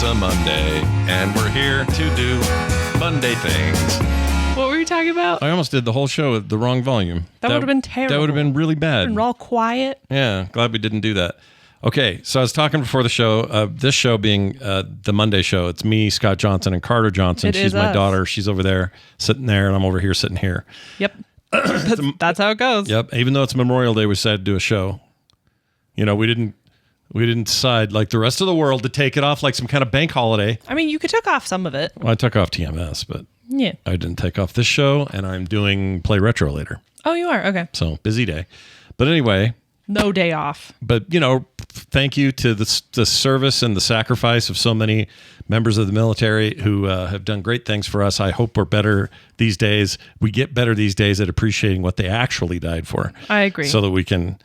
It's a Monday, and we're here to do Monday things. What were you talking about? I almost did the whole show at the wrong volume. That would have been terrible. That would have been really bad. And we're all quiet. Yeah, glad we didn't do that. Okay, so I was talking before the show, this show being the Monday show. It's me, Scott Johnson, and Carter Johnson. She's my daughter. She's over there, sitting there, and I'm over here sitting here. Yep. That's how it goes. Yep. Even though it's Memorial Day, we decided to do a show. You know, we didn't decide like the rest of the world to take it off like some kind of bank holiday. I mean, you could take off some of it. Well, I took off TMS, but yeah, I didn't take off this show, and I'm doing Play Retro later. Oh, you are? Okay. So, busy day. But anyway. No day off. But, you know, thank you to the service and the sacrifice of so many members of the military who have done great things for us. I hope we're better these days. We get better these days at appreciating what they actually died for. I agree. So that we can...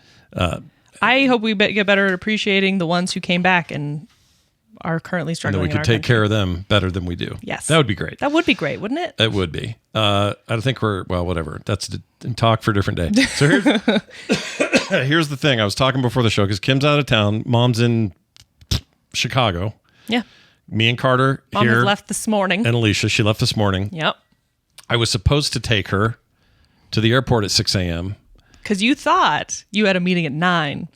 I hope we get better at appreciating the ones who came back and are currently struggling. And that we could take care of them better than we do. Yes. That would be great. That would be great, wouldn't it? It would be. I think whatever. That's talk for a different day. So here's the thing. I was talking before the show because Kim's out of town. Mom's in Chicago. Yeah. Me and Carter Mom here. has left this morning. And Alicia, she left this morning. Yep. I was supposed to take her to the airport at 6 a.m. Because you thought you had a meeting at 9.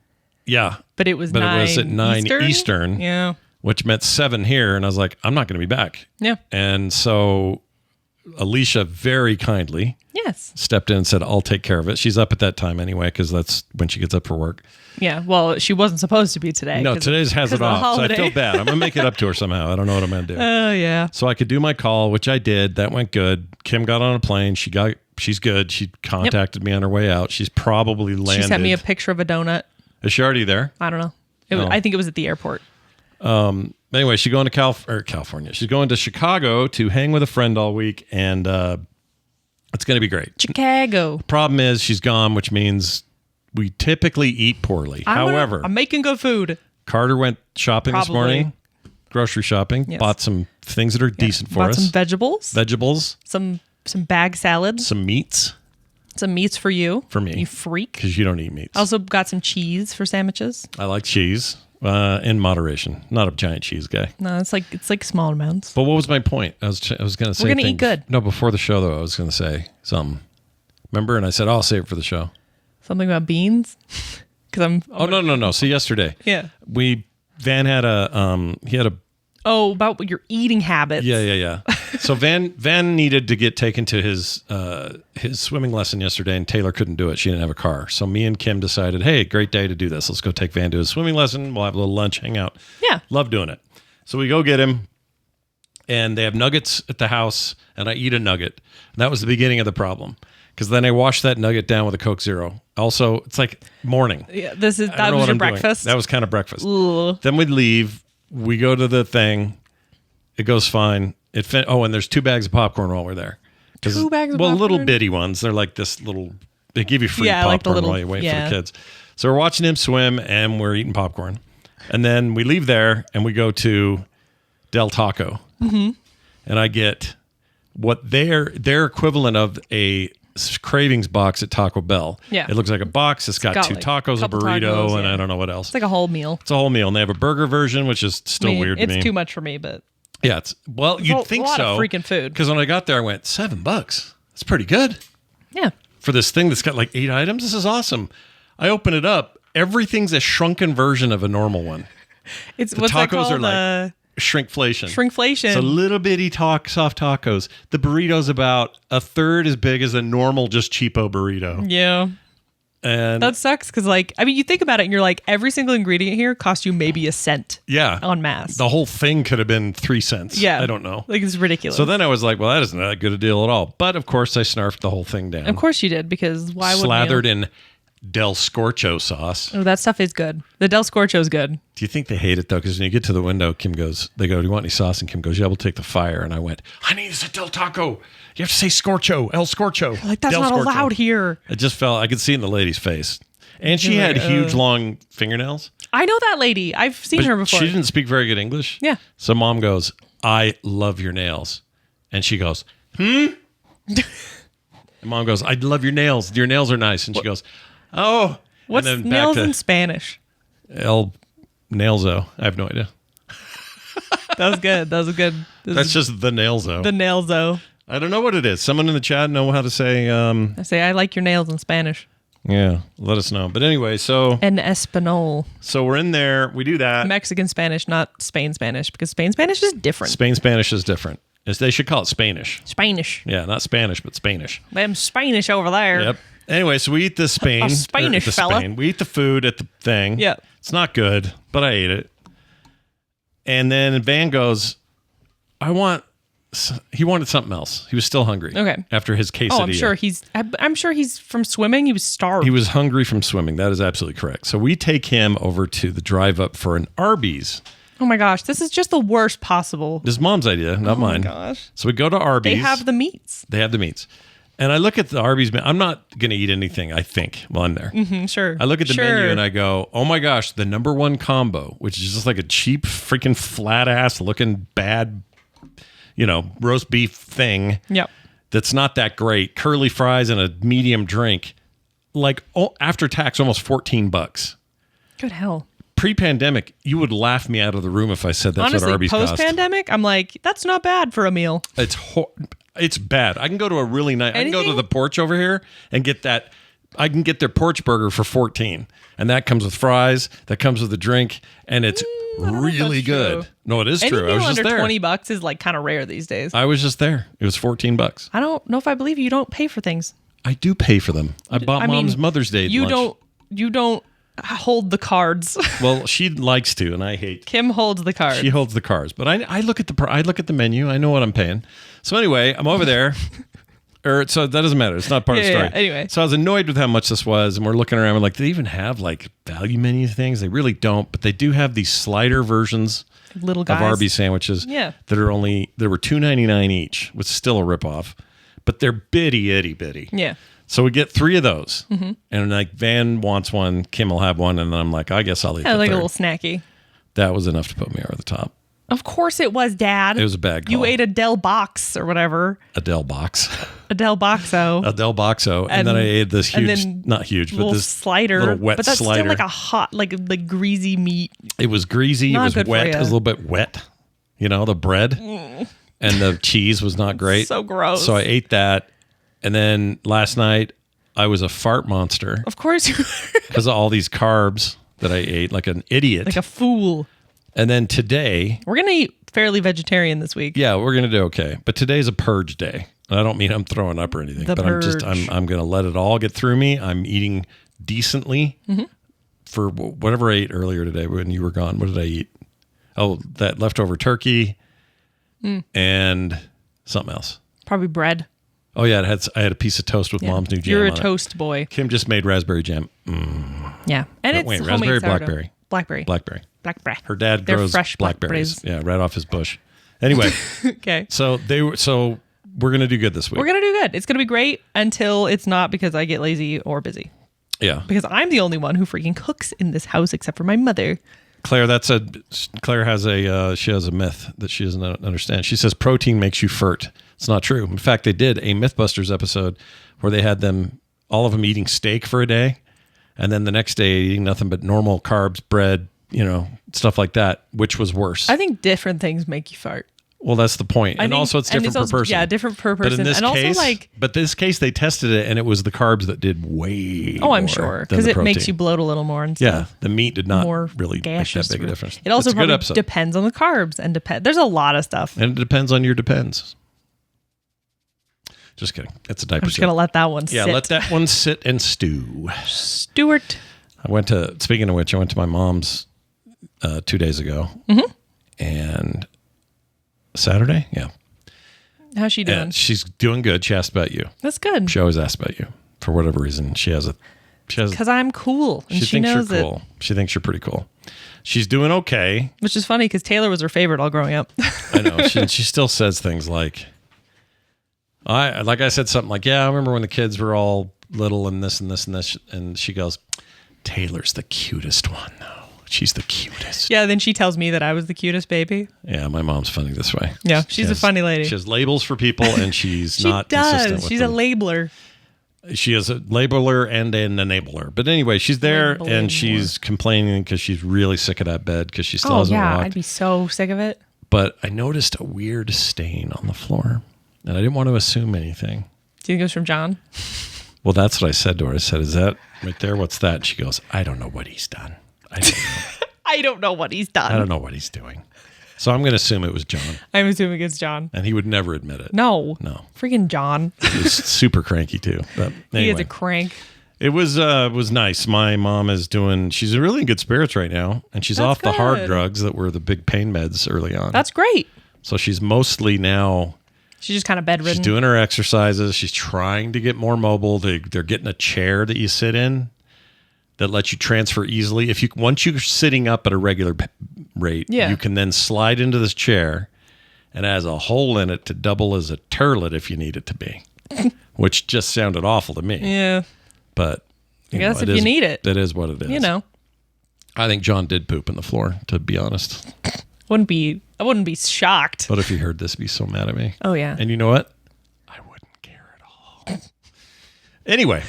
Yeah. But it was 9 But it was at 9 Eastern. Yeah. Which meant 7 here. And I was like, I'm not going to be back. Yeah. And so Alicia very kindly stepped in and said, I'll take care of it. She's up at that time anyway, because that's when she gets up for work. Yeah. Well, she wasn't supposed to be today. No, today's has it off. So I feel bad. I'm going to make it up to her somehow. I don't know what I'm going to do. Oh, yeah. So I could do my call, which I did. That went good. Kim got on a plane. She's good. She contacted me on her way out. She's probably landed. She sent me a picture of a donut. Is she already there? I don't know. I think it was at the airport. Anyway, she's going to California. She's going to Chicago to hang with a friend all week, and it's going to be great. Chicago. The problem is she's gone, which means we typically eat poorly. However, I'm making good food. Carter went shopping this morning, grocery shopping, bought some things that are decent for us. Bought some vegetables. Some bag salads. Some meats. Some meats for you. For me. You freak. Because you don't eat meats. Also got some cheese for sandwiches. I like cheese in moderation. Not a giant cheese guy. No, it's like small amounts. But what was my point? I was going to say we're going to eat good. No, before the show, though, I was going to say something. Remember? And I said, I'll save it for the show. Something about beans? Because I'm... No. See, yesterday. Yeah. Van had a... Oh, about your eating habits. Yeah. So Van needed to get taken to his swimming lesson yesterday, and Taylor couldn't do it. She didn't have a car. So me and Kim decided, hey, great day to do this. Let's go take Van to his swimming lesson. We'll have a little lunch, hang out. Yeah. Love doing it. So we go get him, and they have nuggets at the house, and I eat a nugget. And that was the beginning of the problem. Because then I washed that nugget down with a Coke Zero. Also, it's like morning. Yeah, that was your breakfast? That was kind of breakfast. Ooh. Then we'd leave. We go to the thing. It goes fine. And there's 2 bags of popcorn while we're there. 2 bags of popcorn? Well, little bitty ones. They're like this little... They give you free popcorn while you wait for the kids. So we're watching him swim, and we're eating popcorn. And then we leave there, and we go to Del Taco. Mm-hmm. And I get what their equivalent of a cravings box at Taco Bell. Yeah. It looks like a box. It's got 2 tacos, a burrito, and I don't know what else. It's like a whole meal. It's a whole meal. And they have a burger version, which is still weird to me. It's too much for me, but... Yeah, you'd think so. A lot of freaking food. Because when I got there, I went, $7. That's pretty good. Yeah. For this thing that's got like 8 items, this is awesome. I open it up. Everything's a shrunken version of a normal one. The tacos are like shrinkflation. Shrinkflation. It's a little bitty soft tacos. The burrito's about a third as big as a normal, just cheapo burrito. Yeah. And that sucks because, you think about it and you're like, every single ingredient here costs you maybe a cent. Yeah. En masse. The whole thing could have been 3 cents. Yeah. I don't know. It's ridiculous. So then I was like, well, that isn't that good a deal at all. But of course, I snarfed the whole thing down. Of course you did, because why would you? Slathered in Del Scorcho sauce. Oh, that stuff is good. The Del Scorcho is good. Do you think they hate it, though? Because when you get to the window, they go, do you want any sauce? And Kim goes, yeah, we'll take the fire. And I went, honey, it's a Del Taco. You have to say Scorcho, El Scorcho. Like, that's Del not Scorcho. allowed here. It just felt, I could see it in the lady's face. And she had huge, long fingernails. I know that lady. I've seen her before. She didn't speak very good English. Yeah. So Mom goes, I love your nails. And she goes, And Mom goes, I love your nails. Your nails are nice. And she goes, oh. What's and then nails in Spanish? El Nailzo. I have no idea. That was good. That was good. That's just the nails, though. The nails, though. I don't know what it is. Someone in the chat know how to say... I say, I like your nails in Spanish. Yeah, let us know. But anyway, so... En español. So we're in there. We do that. Mexican Spanish, not Spain Spanish, because Spain Spanish is different. Spain Spanish is different. They should call it Spanish. Spanish. Yeah, not Spanish, but Spanish. Them Spanish over there. Yep. Anyway, so we eat the Spain. A Spanish fella. We eat the food at the thing. Yeah. It's not good, but I ate it. And then Van goes, he wanted something else. He was still hungry. Okay. After his quesadilla. Oh, I'm sure he's from swimming. He was starved. He was hungry from swimming. That is absolutely correct. So we take him over to the drive up for an Arby's. Oh my gosh, this is just the worst possible. This is Mom's idea, not mine. Oh my gosh. So we go to Arby's. They have the meats. And I look at the Arby's menu. I'm not going to eat anything, I think, while I'm there. Mm-hmm, sure. I look at the menu and I go, oh my gosh, the number one combo, which is just like a cheap, freaking flat ass looking bad, roast beef thing. Yep. That's not that great. Curly fries and a medium drink. Like after tax, almost $14. Good hell. Pre-pandemic, you would laugh me out of the room if I said that's Honestly, what Arby's cost. Post-pandemic, I'm like, that's not bad for a meal. It's bad. I can go to a really nice... I can go to the Porch over here and get that... I can get their porch burger for $14. And that comes with fries. That comes with a drink. And it's really good. True. No, it is Any true. meal I was just under there. $20 is like kind of rare these days. I was just there. It was $14. I don't know if I believe you don't pay for things. I do pay for them. I bought Mom's Mother's Day lunch. You don't hold the cards. Well, she likes to, and I hate. Kim holds the cards. She holds the cards, but I look at the menu. I know what I'm paying. So anyway, I'm over there. So that doesn't matter. It's not part of the story. Yeah, anyway. So I was annoyed with how much this was, and we're looking around. We're like, do they even have like value menu things? They really don't, but they do have these slider versions little guys. of Arby's sandwiches. Yeah. That are they were $2.99 each, which is still a ripoff, but they're itty bitty. Yeah. So we get 3 of those, and like Van wants one, Kim will have one, and then I'm like, I guess I'll eat the like third. a little snacky. That was enough to put me over the top. Of course it was, Dad. It was a bad call. You ate a Del Box or whatever. A Del Box. A Del Boxo. A Del Boxo. And then I ate this huge, not huge, but this slider. Little wet but that's slider. still like a hot, like greasy meat. It was greasy. Not it was good wet. for It ya. was a little bit wet. The bread. And the cheese was not great. So gross. So I ate that. And then last night, I was a fart monster. Of course you were. Because of all these carbs that I ate like an idiot. Like a fool. And then today... We're going to eat fairly vegetarian this week. Yeah, we're going to do okay. But today's a purge day. And I don't mean I'm throwing up or anything. The but purge. I'm going to let it all get through me. I'm eating decently for whatever I ate earlier today when you were gone. What did I eat? Oh, that leftover turkey and something else. Probably bread. Oh, yeah. I had a piece of toast with Mom's new jam You're a on it. toast boy. Kim just made raspberry jam. Yeah. And it's wait, homemade raspberry, sourdough. blackberry? Blackberry. Blackberry. Her dad They're grows fresh blackberries. Yeah, right off his bush. Anyway. Okay. So we're going to do good this week. We're going to do good. It's going to be great until it's not because I get lazy or busy. Yeah. Because I'm the only one who freaking cooks in this house except for my mother. Claire has a myth that she doesn't understand. She says protein makes you furt. It's not true. In fact, they did a Mythbusters episode where they had all of them eating steak for a day, and then the next day eating nothing but normal carbs, bread, stuff like that, which was worse. I think different things make you fart. Well, that's the point. And also it's different per person. Yeah, different per person. But in this case, they tested it and it was the carbs that did way more. Oh, I'm sure. Because it makes you bloat a little more and stuff. Yeah, the meat did not more really make that big a difference. It also probably depends on the carbs and there's a lot of stuff. And it depends on your depends. Just kidding. It's a diaper I'm just going to let that one sit. Yeah, let that one sit and stew. Stuart. Speaking of which, I went to my mom's 2 days ago. And Saturday? Yeah. How's she doing? She's doing good. She asked about you. That's good. She always asks about you. For whatever reason, she has because I'm cool. And she thinks knows you're cool. She thinks you're pretty cool. She's doing okay. Which is funny because Taylor was her favorite all growing up. I know. She still says things like, I said something like, yeah, I remember when the kids were all little and this and this and this. And she goes, Taylor's the cutest one, though. She's the cutest. Yeah, then she tells me that I was the cutest baby. Yeah, my mom's funny this way. Yeah, she's a funny lady. She has labels for people, and she's not consistent with She's them. a labeler. She is a labeler and an enabler. But anyway, she's there, and she's complaining because she's really sick of that bed because she still hasn't walked. I'd be so sick of it. But I noticed a weird stain on the floor, and I didn't want to assume anything. Do you think it was from John? Well, that's what I said to her. I said, "Is that right there? What's that?" And she goes, "I don't know what he's done. I don't know. I don't know what he's done. I don't know what he's doing." So I'm going to assume it was John. I'm assuming it's John. And he would never admit it. No. Freaking John. He was super cranky too. But anyway, he is a crank. It was nice. My mom she's really in good spirits right now. And she's off the hard drugs that were the big pain meds early on. That's great. So she's mostly now... She's just kind of bedridden. She's doing her exercises. She's trying to get more mobile. They're getting a chair that you sit in that lets you transfer easily. Once you're sitting up at a regular rate, you can then slide into this chair, and it has a hole in it to double as a turlet if you need it to be, which just sounded awful to me. Yeah. But I guess if you need it. That is what it is. You know. I think John did poop in the floor, to be honest. I wouldn't be shocked. But if he heard this, he'd be so mad at me. Oh, yeah. And you know what? I wouldn't care at all. Anyway.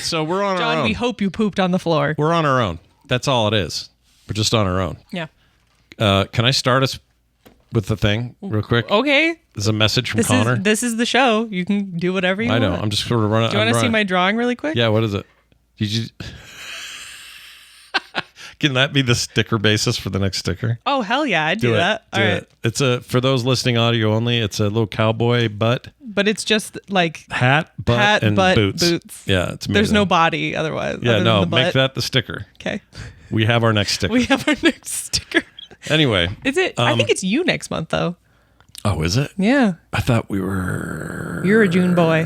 So we're on our own. John, we hope you pooped on the floor. We're on our own. That's all it is. We're just on our own. Yeah. Can I start us with the thing real quick? Okay. There's a message from Connor. This is the show. You can do whatever you want. I know. I'm just sort of running. Do you want to see my drawing really quick? Yeah. What is it? Did you? Can that be the sticker basis for the next sticker? Oh, hell yeah. I'd do that. All right. It's for those listening audio only, it's a little cowboy butt. But it's just like hat, butt, and boots. Yeah, it's amazing. There's no body otherwise. Yeah, no, make that the sticker. Okay. We have our next sticker. Anyway. Is it? I think it's you next month, though. Oh, is it? Yeah. I thought we were... You're a June boy.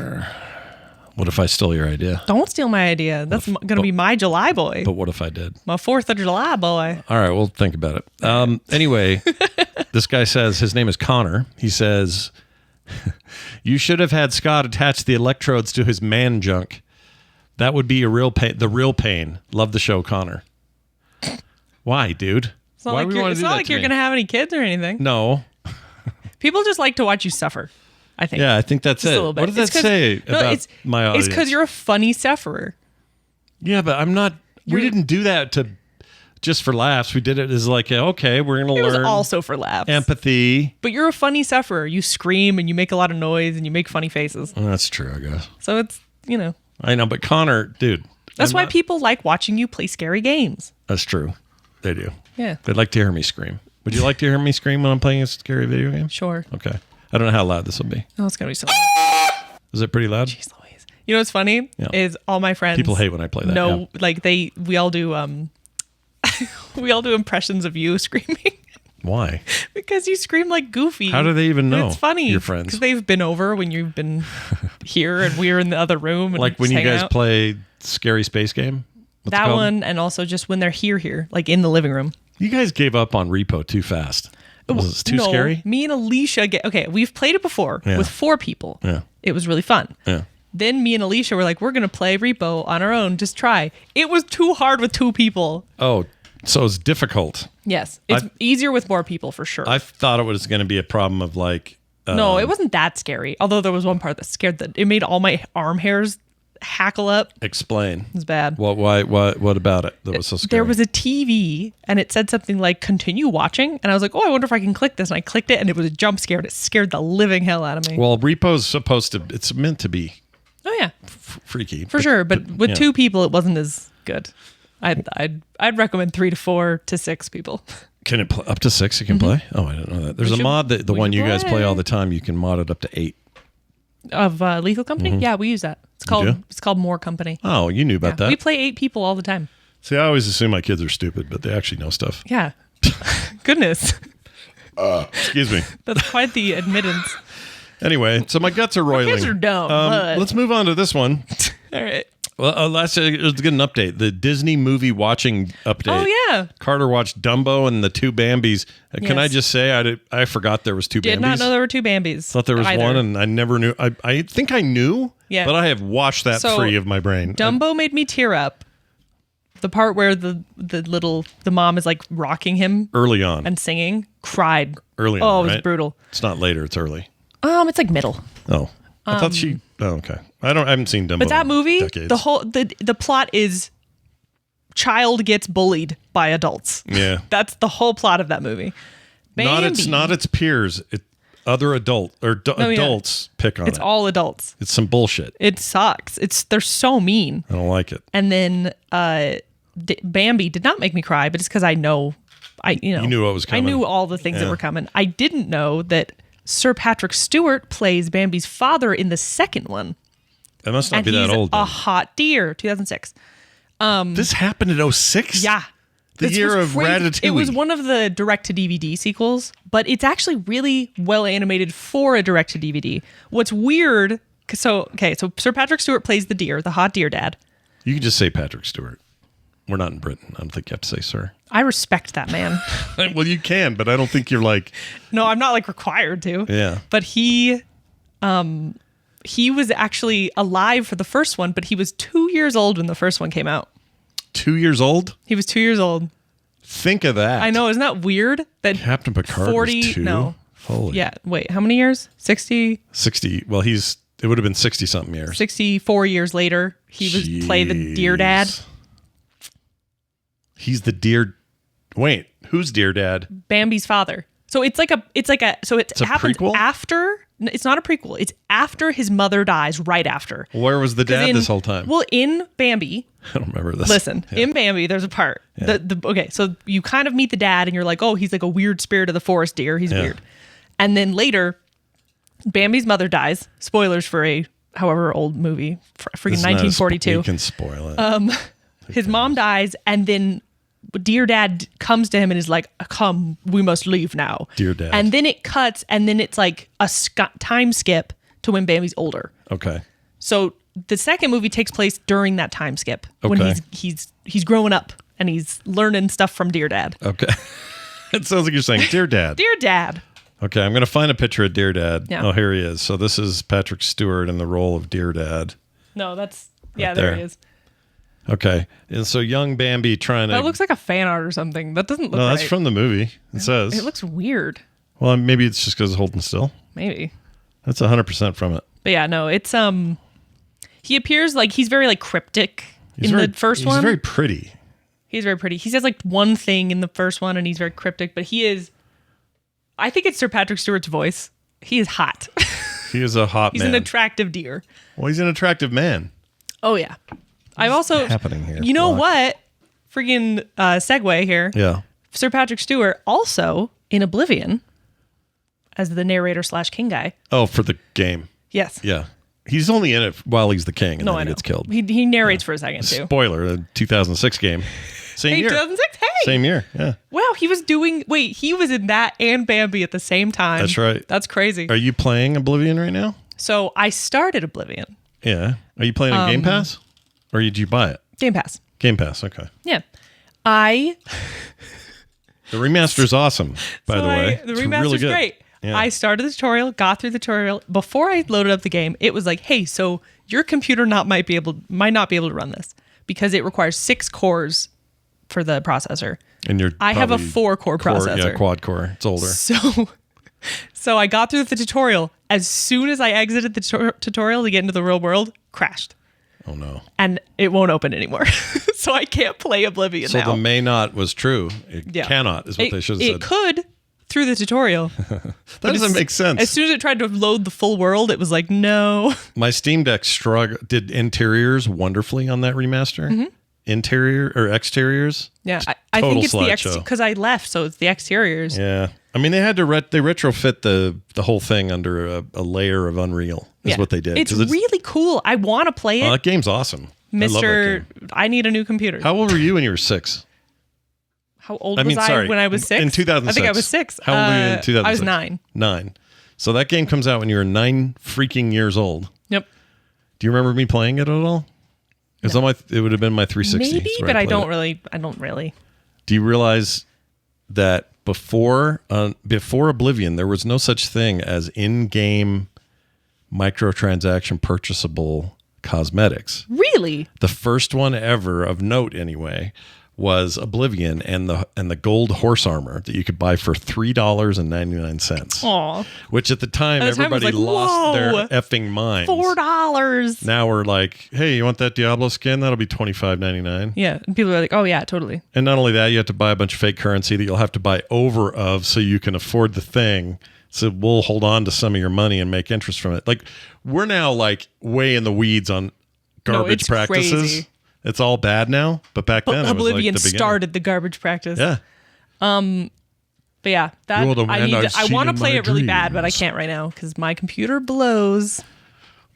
What if I stole your idea? Don't steal my idea. That's going to be my July boy. But what if I did? My 4th of July boy. All right, we'll think about it. Anyway, this guy says, his name is Connor. He says, you should have had Scott attach the electrodes to his man junk. That would be a real pain. The real pain. Love the show, Connor. Why, dude? It's not like you're going to have any kids or anything. No. People just like to watch you suffer. I think. Yeah, I think that's it. What does that say about my audience? It's because you're a funny sufferer. Yeah, but I'm not. We didn't do that to just for laughs. We did it as like, okay, we're going to learn. It was also for laughs. Empathy. But you're a funny sufferer. You scream and you make a lot of noise and you make funny faces. Well, that's true, I guess. So it's, I know, but Connor, dude. That's why people like watching you play scary games. That's true. They do. Yeah. They'd like to hear me scream. Would you like to hear me scream when I'm playing a scary video game? Sure. Okay. I don't know how loud this will be. Oh, it's going to be so loud. Is it pretty loud? Jeez Louise. You know what's funny? Yeah. Is all my friends. People hate when I play that. No, like we all do we all do impressions of you screaming. Why? Because you scream like Goofy. How do they even know? It's funny. Your friends. Because they've been over when you've been here and we're in the other room. And like when you guys play Scary Space Game? What's that one, and also just when they're here, like in the living room. You guys gave up on Repo too fast. Was it too scary? Me and Alicia we've played it before with 4 people. Yeah. It was really fun. Yeah. Then me and Alicia were like, we're going to play Repo on our own. Just try. It was too hard with 2 people. Oh, so it's difficult. Yes. It's easier with more people for sure. I thought it was going to be a problem of like... no, it wasn't that scary. Although there was one part that scared it made all my arm hairs hackle up. Explain. It was bad. What about it that was so scary? There was a TV and it said something like continue watching, and I was like, I wonder if I can click this, and I clicked it and it was a jump scare. It scared the living hell out of me. Well, Repo's it's meant to be freaky for sure, but with 2 people it wasn't as good. I'd recommend 3 to 4 to 6 people. Can it up to 6 you can play? Oh, I didn't know that. There's a mod that the one you guys play all the time, you can mod it up to 8 of Lethal Company. Yeah, we use that. It's called More Company. Oh, you knew about that. We play 8 people all the time. See, I always assume my kids are stupid, but they actually know stuff. Yeah. Goodness. Excuse me. That's quite the admittance. Anyway, so my guts are roiling. My kids are dumb. Let's move on to this one. All right. Well, let's get an update. The Disney movie watching update. Oh, yeah. Carter watched Dumbo and the 2 Bambis. Can I just say, I forgot there was 2 Bambis. Did not know there were 2 Bambis. Thought there was one, and I never knew. I think I knew, but I have washed that free of my brain. Dumbo made me tear up. The part where the mom is like rocking him. Early on. And singing. Cried. Early on, Oh, it was brutal. It's not later, it's early. It's like middle. Oh. I thought she... Oh, okay. I haven't seen Dumbo. But that movie, decades. the plot is child gets bullied by adults. Yeah. That's the whole plot of that movie. Bambi. Not its peers. Other adults pick on it. It's all adults. It's some bullshit. It sucks. They're so mean. I don't like it. And then Bambi did not make me cry, but it's because I know. You knew what was coming. I knew all the things that were coming. I didn't know that Sir Patrick Stewart plays Bambi's father in the second one. That must not be that old. A hot deer, 2006. This happened in 2006? Yeah. The year of Ratatouille. It was one of the direct-to-DVD sequels, but it's actually really well animated for a direct-to-DVD. What's weird, so Sir Patrick Stewart plays the deer, the hot deer dad. You can just say Patrick Stewart. We're not in Britain. I don't think you have to say sir. I respect that man. Well, you can, but I don't think you're like... No, I'm not like required to. Yeah. But he was actually alive for the first one, but he was 2 years old when the first one came out. 2 years old? He was 2 years old. Think of that. I know, isn't that weird? That Captain Picard was 2? No. Holy. Yeah, wait, how many years? 60? 60. Well, it would have been 60-something years. 64 years later, he was play the deer dad. He's the deer... Wait, who's deer dad? Bambi's father. So it's like a so it happens prequel? After... It's not a prequel. It's after his mother dies, right after. Where was the dad this whole time? Well, in Bambi... I don't remember this. Listen, in Bambi, there's a part. Yeah. Okay, so you kind of meet the dad and you're like, oh, he's like a weird spirit of the forest deer. He's weird. And then later, Bambi's mother dies. Spoilers for a however old movie. Freaking 1942. You can spoil it. His mom dies and then dear dad comes to him and is like, come, we must leave now. Dear dad. And then it cuts and then it's like a time skip to when Bambi's older. Okay. So the second movie takes place during that time skip when he's growing up and he's learning stuff from Dear Dad. Okay. It sounds like you're saying Dear Dad. Dear Dad. Okay, I'm going to find a picture of Dear Dad. Yeah. Oh, here he is. So this is Patrick Stewart in the role of Dear Dad. No, that's... Yeah, there he is. Okay. And so young Bambi trying to... That looks like a fan art or something. That doesn't look right. No, that's from the movie. It says. It looks weird. Well, maybe it's just because it's holding still. Maybe. That's 100% from it. But yeah, no, it's... He appears like he's very like cryptic the first one. He's very pretty. He's very pretty. He says like one thing in the first one and he's very cryptic, but he is... I think it's Sir Patrick Stewart's voice. He is hot. He is a hot man. He's an attractive deer. Well, he's an attractive man. Oh, yeah. I've also... happening here? You know what? Friggin' segue here. Yeah. Sir Patrick Stewart also in Oblivion as the narrator / king guy. Oh, for the game. Yes. Yeah. He's only in it while he's the king and then he gets killed. He narrates for a second too. Spoiler, the 2006 game. Same year. 2006? Hey! Same year, yeah. Wow, he was in that and Bambi at the same time. That's right. That's crazy. Are you playing Oblivion right now? So I started Oblivion. Yeah. Are you playing on Game Pass? Or did you buy it? Game Pass. Game Pass, okay. Yeah. The remaster is awesome, by the way. The remaster is great. Yeah. I started the tutorial, got through the tutorial. Before I loaded up the game, it was like, hey, so your computer might not be able to run this because it requires 6 cores for the processor. And I have a 4-core processor. Yeah, quad core. It's older. So I got through the tutorial. As soon as I exited the tutorial to get into the real world, crashed. Oh no. And it won't open anymore. So I can't play Oblivion now. So the may not was true. It cannot is what they should have said. It could through the tutorial. That doesn't make sense. As soon as it tried to load the full world, it was like, no. My Steam Deck did interiors wonderfully on that remaster. Mm-hmm. Interior or exteriors. Yeah, I think it's the because I left, so it's the exteriors. Yeah, I mean they had to they retrofit the whole thing under a layer of Unreal. Is what they did. It's really cool. I want to play it. That game's awesome. I need a new computer. How old were you when you were 6? How old was I when I was 6? In 2006. I think I was 6. How old were you in 2006? I was 9. 9. So that game comes out when you were 9 freaking years old. Yep. Do you remember me playing it at all? It would have been my 360. Maybe, but I don't really. Do you realize that before Oblivion, there was no such thing as in-game microtransaction purchasable cosmetics? Really? The first one ever of note, anyway, was Oblivion and the gold horse armor that you could buy for $3.99. Aw. Which at the time everybody was like, lost their whoa, effing minds. $4. Now we're like, hey, you want that Diablo skin? That'll be $25.99. Yeah, and people are like, oh yeah, totally. And not only that, you have to buy a bunch of fake currency that you'll have to buy over of so you can afford the thing. So we'll hold on to some of your money and make interest from it. Like we're now like way in the weeds on garbage practices. Crazy. It's all bad now, but back then Oblivion it was like the started the garbage practice. Yeah. But yeah, that I want to play it really bad, but I can't right now because my computer blows.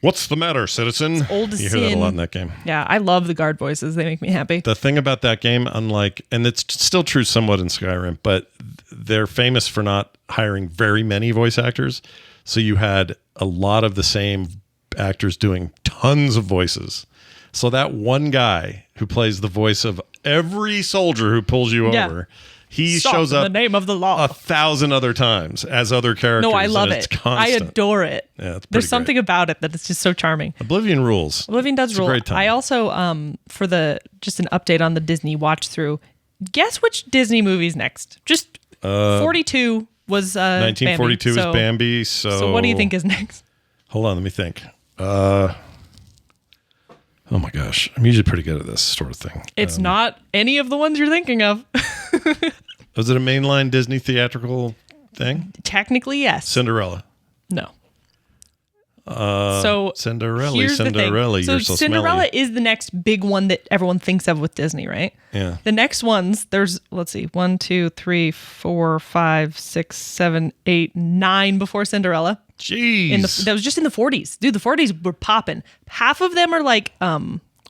What's the matter, citizen? It's old as you hear that a lot in that game. Yeah, I love the guard voices. They make me happy. The thing about that game, unlike, and it's still true somewhat in Skyrim, but they're famous for not hiring very many voice actors. So you had a lot of the same actors doing tons of voices. So that one guy who plays the voice of every soldier who pulls you over, he shows up in the name of the law 1,000 other times as other characters. No, I love it. I adore it. Yeah, there's something about it that it's just so charming. Oblivion rules. Oblivion does rule. A great time. I also, for just an update on the Disney watch through, guess which Disney movie's next? Just 42 was 1942 Bambi. is Bambi. So what do you think is next? Hold on, let me think. Oh my gosh, I'm usually pretty good at this sort of thing. It's not any of the ones you're thinking of. Was it a mainline Disney theatrical thing? Technically, yes. Cinderella. No. Cinderella, you're so Cinderella smelly. is the next big one that everyone thinks of with Disney, right? Yeah. The next ones, there's, let's see, 1, 2, 3, 4, 5, 6, 7, 8, 9 before Cinderella. Jeez. That was just in the 40s. Dude, the 40s were popping. Half of them are like,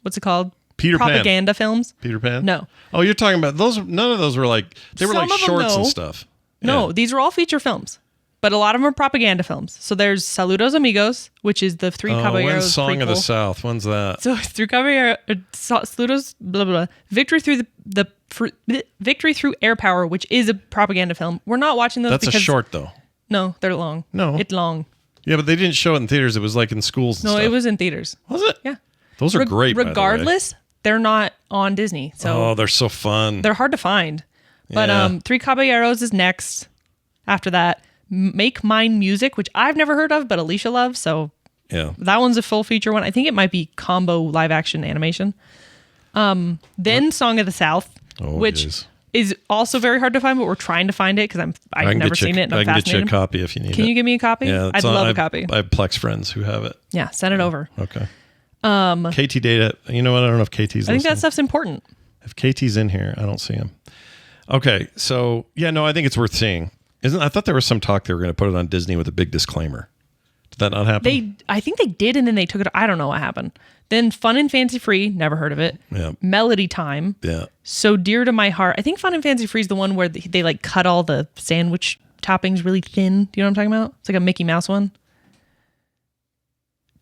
what's it called? Propaganda films. Peter Pan? No. Oh, you're talking about those. None of those were like, they were like shorts and stuff. No, these are all feature films. But a lot of them are propaganda films. So there's Saludos Amigos, which is the Three Caballeros when's Song prequel. of the South? When's that? So Three Caballeros, Saludos, blah, blah, blah. Victory Through Air Power, which is a propaganda film. We're not watching those because... That's a short, though. No, they're long. No. It's long. Yeah, but they didn't show it in theaters. It was like in schools and stuff. No, it was in theaters. Was it? Yeah. Those are great, regardless, they're not on Disney. So they're so fun. They're hard to find. But Three Caballeros is next. After that, Make Mine Music, which I've never heard of, but Alicia loves. So yeah, that one's a full feature one. I think it might be combo live action animation. Then Song of the South, which is also very hard to find, but we're trying to find it because I've never seen it. And I can get you a copy if you need it. Can you give me a copy? Yeah, I'd love a copy. I have Plex friends who have it. Yeah, send it over. Okay. KT Data. You know what? I don't know if KT's listening. I think that stuff's important. If KT's in here, I don't see him. Okay, so I think it's worth seeing. I thought there was some talk they were going to put it on Disney with a big disclaimer. Did that not happen? I think they did, and then they took it. I don't know what happened. Then Fun and Fancy Free, never heard of it. Yeah. Melody Time. Yeah. So Dear to My Heart. I think Fun and Fancy Free is the one where they like cut all the sandwich toppings really thin. Do you know what I'm talking about? It's like a Mickey Mouse one.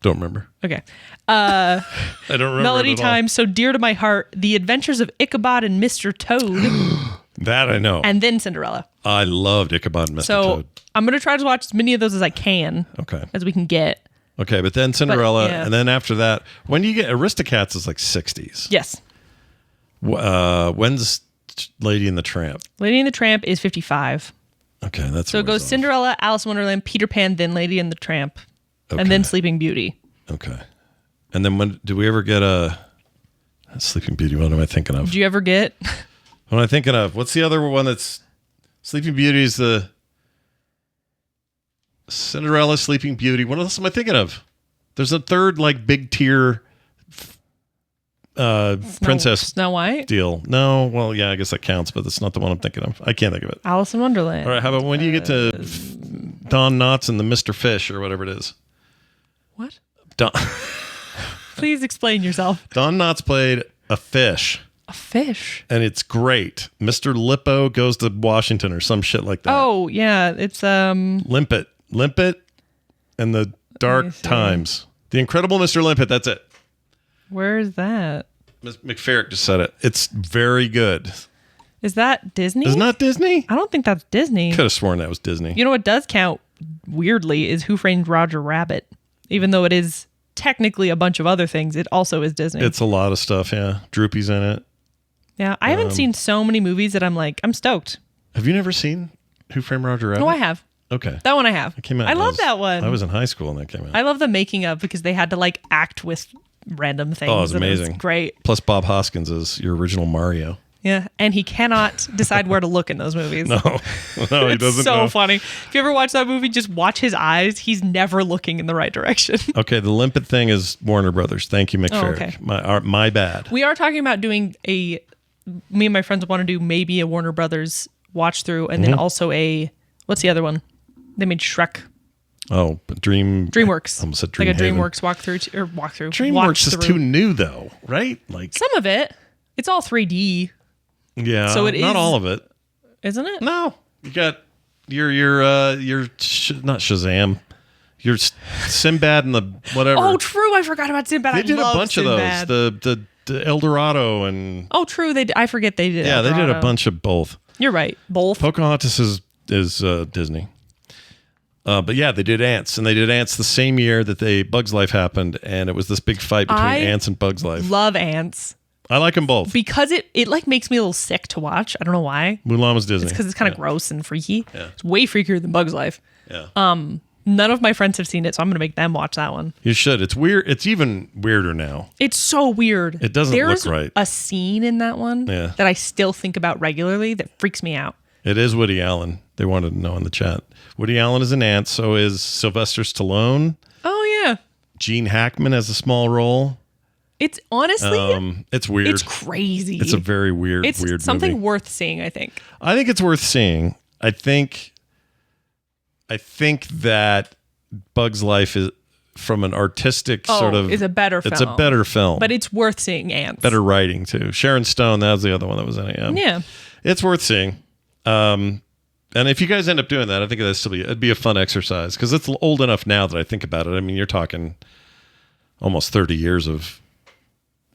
Don't remember. Okay. I don't remember. Melody Time. So Dear to My Heart. The Adventures of Ichabod and Mr. Toad. That I know. And then Cinderella. I loved Ichabod and Mr. Toad. I'm going to try to watch as many of those as I can. Okay. As we can get. Okay, but then Cinderella, and then after that, when do you get Aristocats is like 60s. Yes. When's Lady and the Tramp? Lady and the Tramp is 55. Okay, that's so it goes Cinderella, Alice in Wonderland, Peter Pan, then Lady and the Tramp, and then Sleeping Beauty. Okay. And then when do we ever get a Sleeping Beauty? What am I thinking of? Did you ever get? What am I thinking of? What's the other one that's Sleeping Beauty is the Cinderella, Sleeping Beauty. What else am I thinking of? There's a third like big tier princess Snow White deal. No, well, yeah, I guess that counts, but that's not the one I'm thinking of. I can't think of it. Alice in Wonderland. All right, how about when do you get to Don Knotts and the Mr. Fish or whatever it is? What? Don. Please explain yourself. Don Knotts played a fish. A fish. And it's great. Mr. Lippo goes to Washington or some shit like that. Oh, yeah. It's Limpet and the Dark Times. The Incredible Mr. Limpet, that's it. Where is that? Ms. McFerrick just said it. It's very good. Is that Disney? It's not Disney? I don't think that's Disney. Could have sworn that was Disney. You know what does count weirdly is Who Framed Roger Rabbit. Even though it is technically a bunch of other things, it also is Disney. It's a lot of stuff, yeah. Droopy's in it. Yeah, I haven't seen so many movies that I'm like, I'm stoked. Have you never seen Who Framed Roger Rabbit? No, I have. Okay. That one I have. It came out. I love that one. I was in high school when that came out. I love the making of because they had to like act with random things. Oh, it's amazing. It's great. Plus Bob Hoskins is your original Mario. Yeah, and he cannot decide where to look in those movies. No, he doesn't. It's so know. funny. If you ever watch that movie, just watch his eyes. He's never looking in the right direction. Okay, the limpet thing is Warner Brothers. Thank you, McFerrin. Okay. My bad. We are talking about doing me and my friends want to do maybe a Warner Brothers watch through, and then also what's the other one? They made Shrek. Oh, DreamWorks. I almost said like a Dreamhaven. DreamWorks walkthrough. DreamWorks is too new, though, right? Like some of it. It's all 3D. Yeah, so it is not all of it, isn't it? No, you got your not Shazam, your Sinbad and the whatever. Oh, true. I forgot about Sinbad. They did a bunch Sinbad. of those. The El Dorado and oh, true. I forget they did. Yeah, they did a bunch of both. You're right. Both. Pocahontas is Disney. But yeah, they did Ants, and they did Ants the same year that Bugs Life happened, and it was this big fight between Ants and Bugs Life. Love Ants. I like them both. Because it like makes me a little sick to watch. I don't know why. Mulan was Disney. It's because it's kind of gross and freaky. Yeah. It's way freakier than Bugs Life. Yeah. None of my friends have seen it, so I'm going to make them watch that one. You should. It's weird. It's even weirder now. It's so weird. It doesn't look right. There's a scene in that one that I still think about regularly that freaks me out. It is Woody Allen. They wanted to know in the chat. Woody Allen is an ant, so is Sylvester Stallone. Oh, yeah. Gene Hackman has a small role. It's honestly... it's weird. It's crazy. It's a very weird It's something movie. worth seeing, I think. I think it's worth seeing. I think that Bug's Life is, from an artistic sort of... is a better film. It's a better film. But it's worth seeing Ants. Better writing, too. Sharon Stone, that was the other one that was in it. Yeah. It's worth seeing. And if you guys end up doing that, I think it'd be a fun exercise because it's old enough now that I think about it. I mean, you're talking almost 30 years of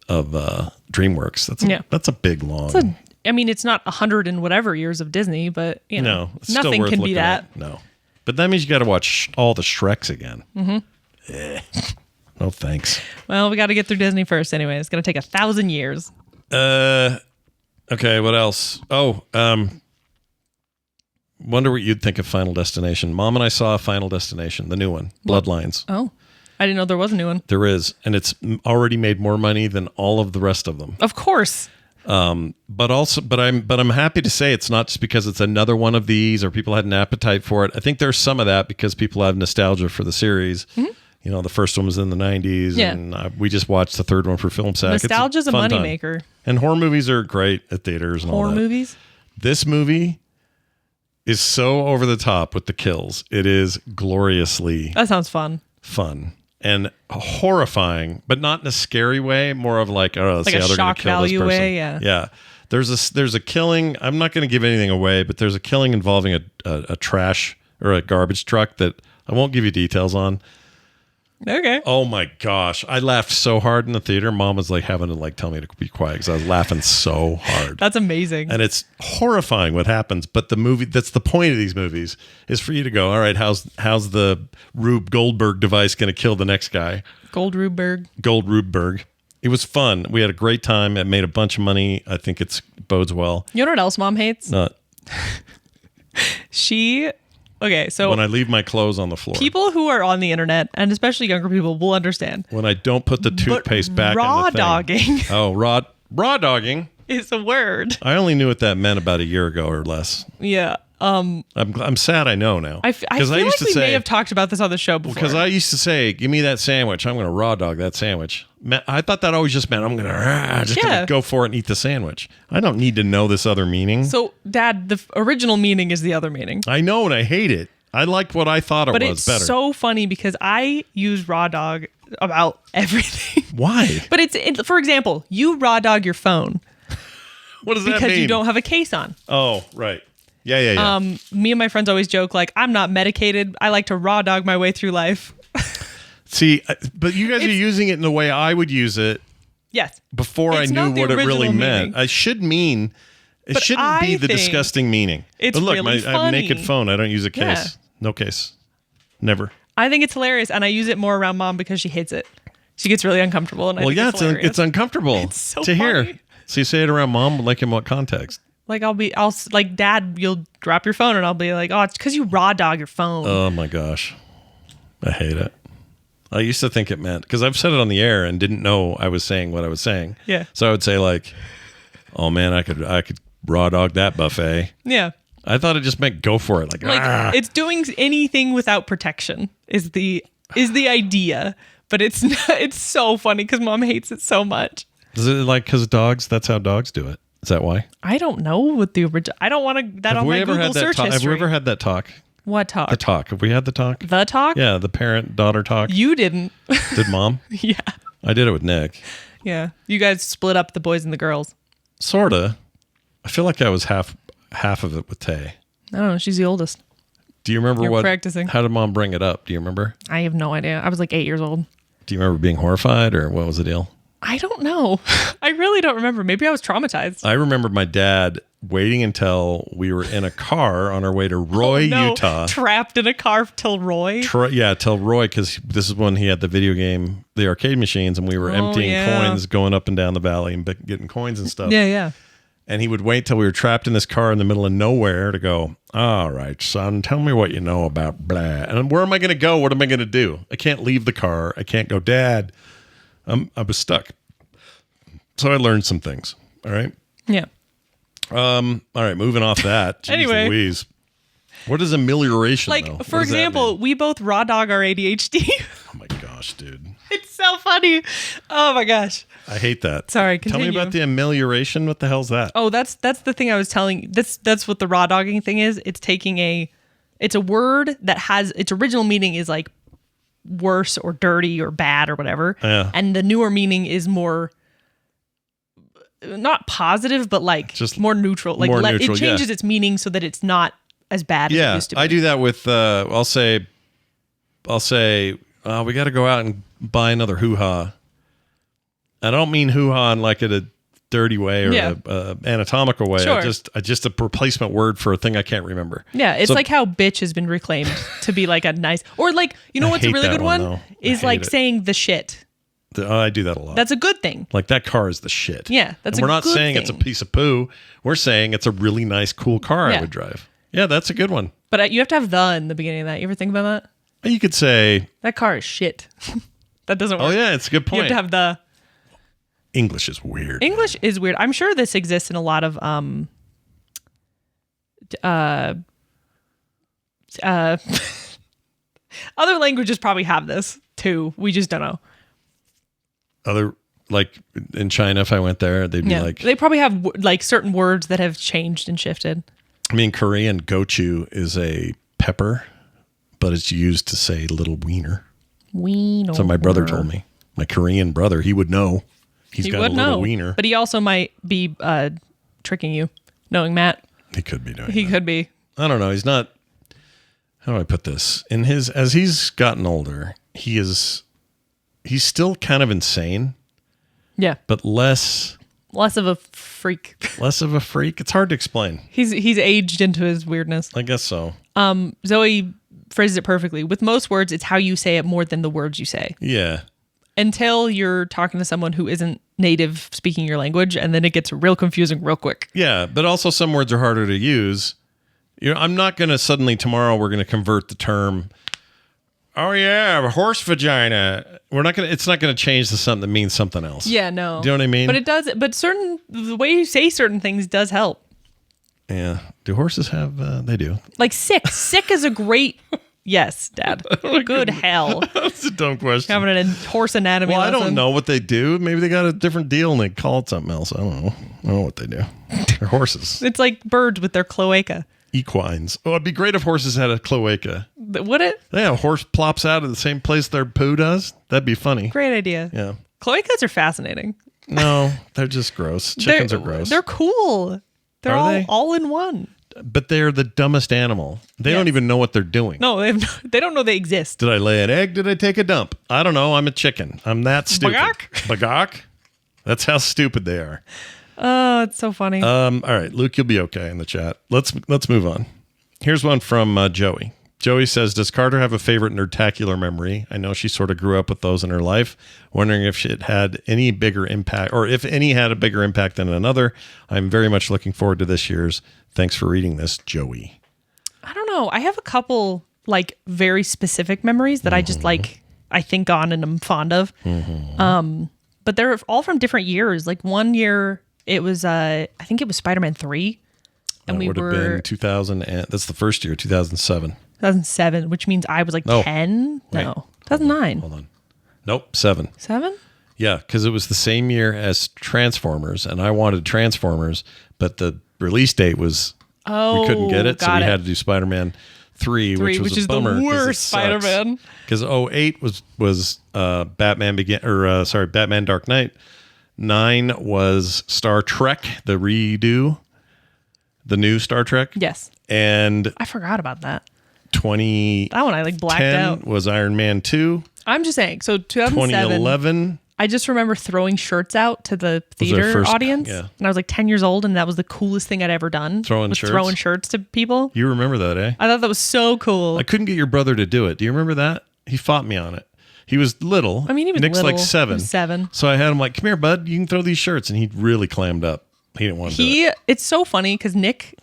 DreamWorks. That's a big long. It's not 100 and whatever years of Disney, but no, it's nothing still worth can be that. At. No, but that means you got to watch all the Shreks again. Mm-hmm. No thanks. Well, we got to get through Disney first anyway. It's going to take 1,000 years. Okay, what else? Oh, wonder what you'd think of Final Destination. Mom and I saw Final Destination, the new one, Bloodlines. Oh, I didn't know there was a new one. There is, and it's already made more money than all of the rest of them. Of course. But I'm happy to say it's not just because it's another one of these or people had an appetite for it. I think there's some of that because people have nostalgia for the series. Mm-hmm. You know, the first one was in the 90s, and we just watched the third one for Film Sack. Nostalgia's a moneymaker. And horror movies are great at theaters and all that. Horror movies? This movie is so over the top with the kills. It is gloriously... That sounds fun. Fun. And horrifying, but not in a scary way, more of like, oh, let's like see how a they're going shock to kill value this person. way, yeah. Yeah. There's a killing. I'm not going to give anything away, but there's a killing involving a trash or a garbage truck that I won't give you details on. Okay. Oh my gosh. I laughed so hard in the theater. Mom was like having to like tell me to be quiet because I was laughing so hard. That's amazing. And it's horrifying what happens. But the movie, that's the point of these movies, is for you to go, all right, how's the Rube Goldberg device going to kill the next guy? Gold Rubeberg. It was fun. We had a great time. It made a bunch of money. I think it bodes well. You know what else Mom hates? Okay, so when I leave my clothes on the floor. People who are on the internet, and especially younger people, will understand. When I don't put the toothpaste back in the thing. Raw dogging. Oh, raw dogging is a word. I only knew what that meant about a year ago or less. Yeah. I'm sad I know now. I feel like we may have talked about this on the show before. Because I used to say, give me that sandwich. I'm going to raw dog that sandwich. I thought that always just meant I'm going to go for it and eat the sandwich. I don't need to know this other meaning. So, Dad, the original meaning is the other meaning. I know, and I hate it. I liked what I thought it was better. But it's so funny because I use raw dog about everything. Why? But for example, you raw dog your phone. What does that mean? Because you don't have a case on. Oh, right. Yeah. Me and my friends always joke, like, I'm not medicated. I like to raw dog my way through life. See, but you guys are using it in the way I would use it. Yes. Before I knew what it really meant. It shouldn't be the disgusting meaning. It's but look, really funny. I have a naked phone. I don't use a case. Yeah. No case. Never. I think it's hilarious, and I use it more around Mom because she hates it. She gets really uncomfortable, and I think it's hilarious. It's uncomfortable it's so to funny. hear. So you say it around mom, like in what context? Like like, Dad, you'll drop your phone and I'll be like, oh, it's because you raw dog your phone. Oh my gosh. I hate it. I used to think it meant, because I've said it on the air and didn't know I was saying what I was saying. Yeah. So I would say like, oh man, I could raw dog that buffet. Yeah. I thought it just meant go for it. Like it's doing anything without protection is the idea. But it's not, it's so funny because mom hates it so much. Is it like because dogs? That's how dogs do it. Is that why? I don't know what the original. I don't want to that on my Google search history. Have we ever had that talk? What talk? The talk. Have we had the talk? The talk? Yeah, the parent-daughter talk. You didn't. Did mom? Yeah. I did it with Nick. Yeah. You guys split up the boys and the girls. Sorta. I feel like I was half of it with Tay. I don't know. She's the oldest. Do you remember You're practicing. How did mom bring it up? Do you remember? I have no idea. I was like 8 years old. Do you remember being horrified, or what was the deal? I don't know. I really don't remember. Maybe I was traumatized. I remember my dad waiting until we were in a car on our way to Roy, Utah. Trapped in a car till Roy? Till Roy, because this is when he had the arcade machines, and we were emptying coins, going up and down the valley and getting coins and stuff. Yeah, yeah. And he would wait till we were trapped in this car in the middle of nowhere to go, all right, son, tell me what you know about blah. And where am I going to go? What am I going to do? I can't leave the car. I can't go, Dad. I was stuck. So I learned some things. All right. Yeah. All right. Moving off that. Jeez Anyway. Louise. What is amelioration, like, though? for example, we both raw dog our ADHD. Oh, my gosh, dude. It's so funny. Oh, my gosh. I hate that. Sorry, continue. Tell me about the amelioration. What the hell's that? Oh, that's the thing I was telling. That's what the raw dogging thing is. It's taking it's a word that has its original meaning is like worse or dirty or bad or whatever. Yeah. And the newer meaning is more not positive, but like just more neutral. Like it changes its meaning so that it's not as bad as it used to be. I do that with I'll say we got to go out and buy another hoo-ha. I don't mean hoo-ha in like a dirty way or a anatomical way. Sure. Just a replacement word for a thing I can't remember. Yeah, it's like how bitch has been reclaimed to be like a nice, or like, you know what's a really good one? Is like saying the shit. I do that a lot. That's a good thing. Like that car is the shit. Yeah, that's and a we're not good saying thing. it's a piece of poo. We're saying it's a really nice, cool car I would drive. Yeah, that's a good one. But you have to have the in the beginning of that. You ever think about that? You could say that car is shit. That doesn't work. Oh yeah, it's a good point. You have to have the. English is weird. English is weird. I'm sure this exists in a lot of other languages probably have this too. We just don't know. Other, like in China, if I went there, they'd be like... They probably have like certain words that have changed and shifted. I mean, Korean gochu is a pepper, but it's used to say little wiener. Wiener. So my brother told me. My Korean brother, he would know. He got a little wiener. But he also might be tricking you, knowing Matt. He could be doing He could be. I don't know. He's not... How do I put this? As he's gotten older, he's still kind of insane. Yeah. But less of a freak. Less of a freak. It's hard to explain. He's aged into his weirdness. I guess so. Zoe phrases it perfectly. With most words, it's how you say it more than the words you say. Yeah. Until you're talking to someone who isn't native speaking your language, and then it gets real confusing real quick. Yeah, but also some words are harder to use. You know, I'm not going to suddenly tomorrow we're going to convert the term. Oh yeah, horse vagina. It's not going to change to something that means something else. Yeah, no. Do you know what I mean? But it does. But the way you say certain things does help. Yeah. Do horses have? They do. Like sick. Sick is a great. Yes, Dad. Good hell. That's a dumb question. Having a horse anatomy lesson. I don't know what they do. Maybe they got a different deal and they call it something else. I don't know what they do. They're horses. It's like birds with their cloaca. Equines. Oh, it'd be great if horses had a cloaca. Would it? Yeah, a horse plops out of the same place their poo does. That'd be funny. Great idea. Yeah. Cloacas are fascinating. No, they're just gross. Chickens are gross. They're cool. They're all in one. But they're the dumbest animal. They don't even know what they're doing. No, they don't know they exist. Did I lay an egg? Did I take a dump? I don't know. I'm a chicken. I'm that stupid. Bagok? That's how stupid they are. Oh, it's so funny. All right, Luke, you'll be okay in the chat. Let's move on. Here's one from Joey. Joey says, does Carter have a favorite Nerdtacular memory? I know she sort of grew up with those in her life. Wondering if it had any bigger impact, or if any had a bigger impact than another. I'm very much looking forward to this year's. Thanks for reading this, Joey. I don't know. I have a couple like very specific memories that I just like, I think on and I'm fond of. But they're all from different years. Like one year it was, I think it was Spider-Man 3. And we would have been 2000. That's the first year, 2007. 2007, which means I was like 10? Wait. No, 2009. Hold on. Nope, 7. 7? Yeah, because it was the same year as Transformers, and I wanted Transformers, but the release date was, we couldn't get it, so we had to do Spider-Man 3, which was a bummer. The worst Spider-Man. Because 08 was Batman Batman Dark Knight. 9 was Star Trek, the redo, the new Star Trek. Yes. And I forgot about that. That one I like blacked out. Was Iron Man 2. I'm just saying. So 2007. 2011. I just remember throwing shirts out to the theater audience. Yeah. And I was like 10 years old, and that was the coolest thing I'd ever done. Throwing shirts to people. You remember that, eh? I thought that was so cool. I couldn't get your brother to do it. Do you remember that? He fought me on it. He was little. I mean, he was Nick's little. like 7. He was 7. So I had him like, come here, bud. You can throw these shirts. And he really clammed up. He didn't want to do it. It's so funny because Nick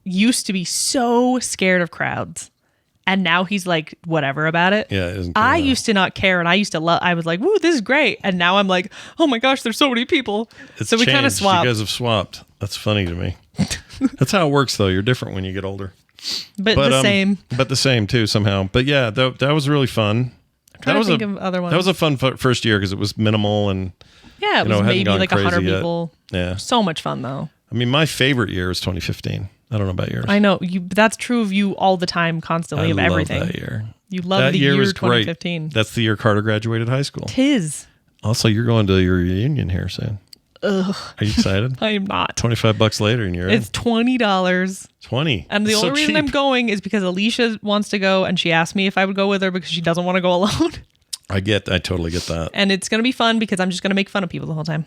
used to be so scared of crowds. And now he's like, whatever about it. Yeah, I used to not care, and I used to love. I was like, "Woo, this is great!" And now I'm like, "Oh my gosh, there's so many people." So we kind of swapped. You guys have swapped. That's funny to me. That's how it works, though. You're different when you get older. But the same. But the same too somehow. But yeah, that was really fun. I'm trying to think of other ones. That was a fun first year because it was minimal and it was maybe like 100 people. Yeah, so much fun though. I mean, my favorite year was 2015. I don't know about yours. I know that's true of you all the time, constantly of everything. That year. You love the year 2015. Great. That's the year Carter graduated high school. Tis. Also, you're going to your reunion here soon. Ugh. Are you excited? I am not. $25 later, and you're It's $20. 20. And the only reason I'm going is because Alicia wants to go, and she asked me if I would go with her because she doesn't want to go alone. I totally get that. And it's going to be fun because I'm just going to make fun of people the whole time.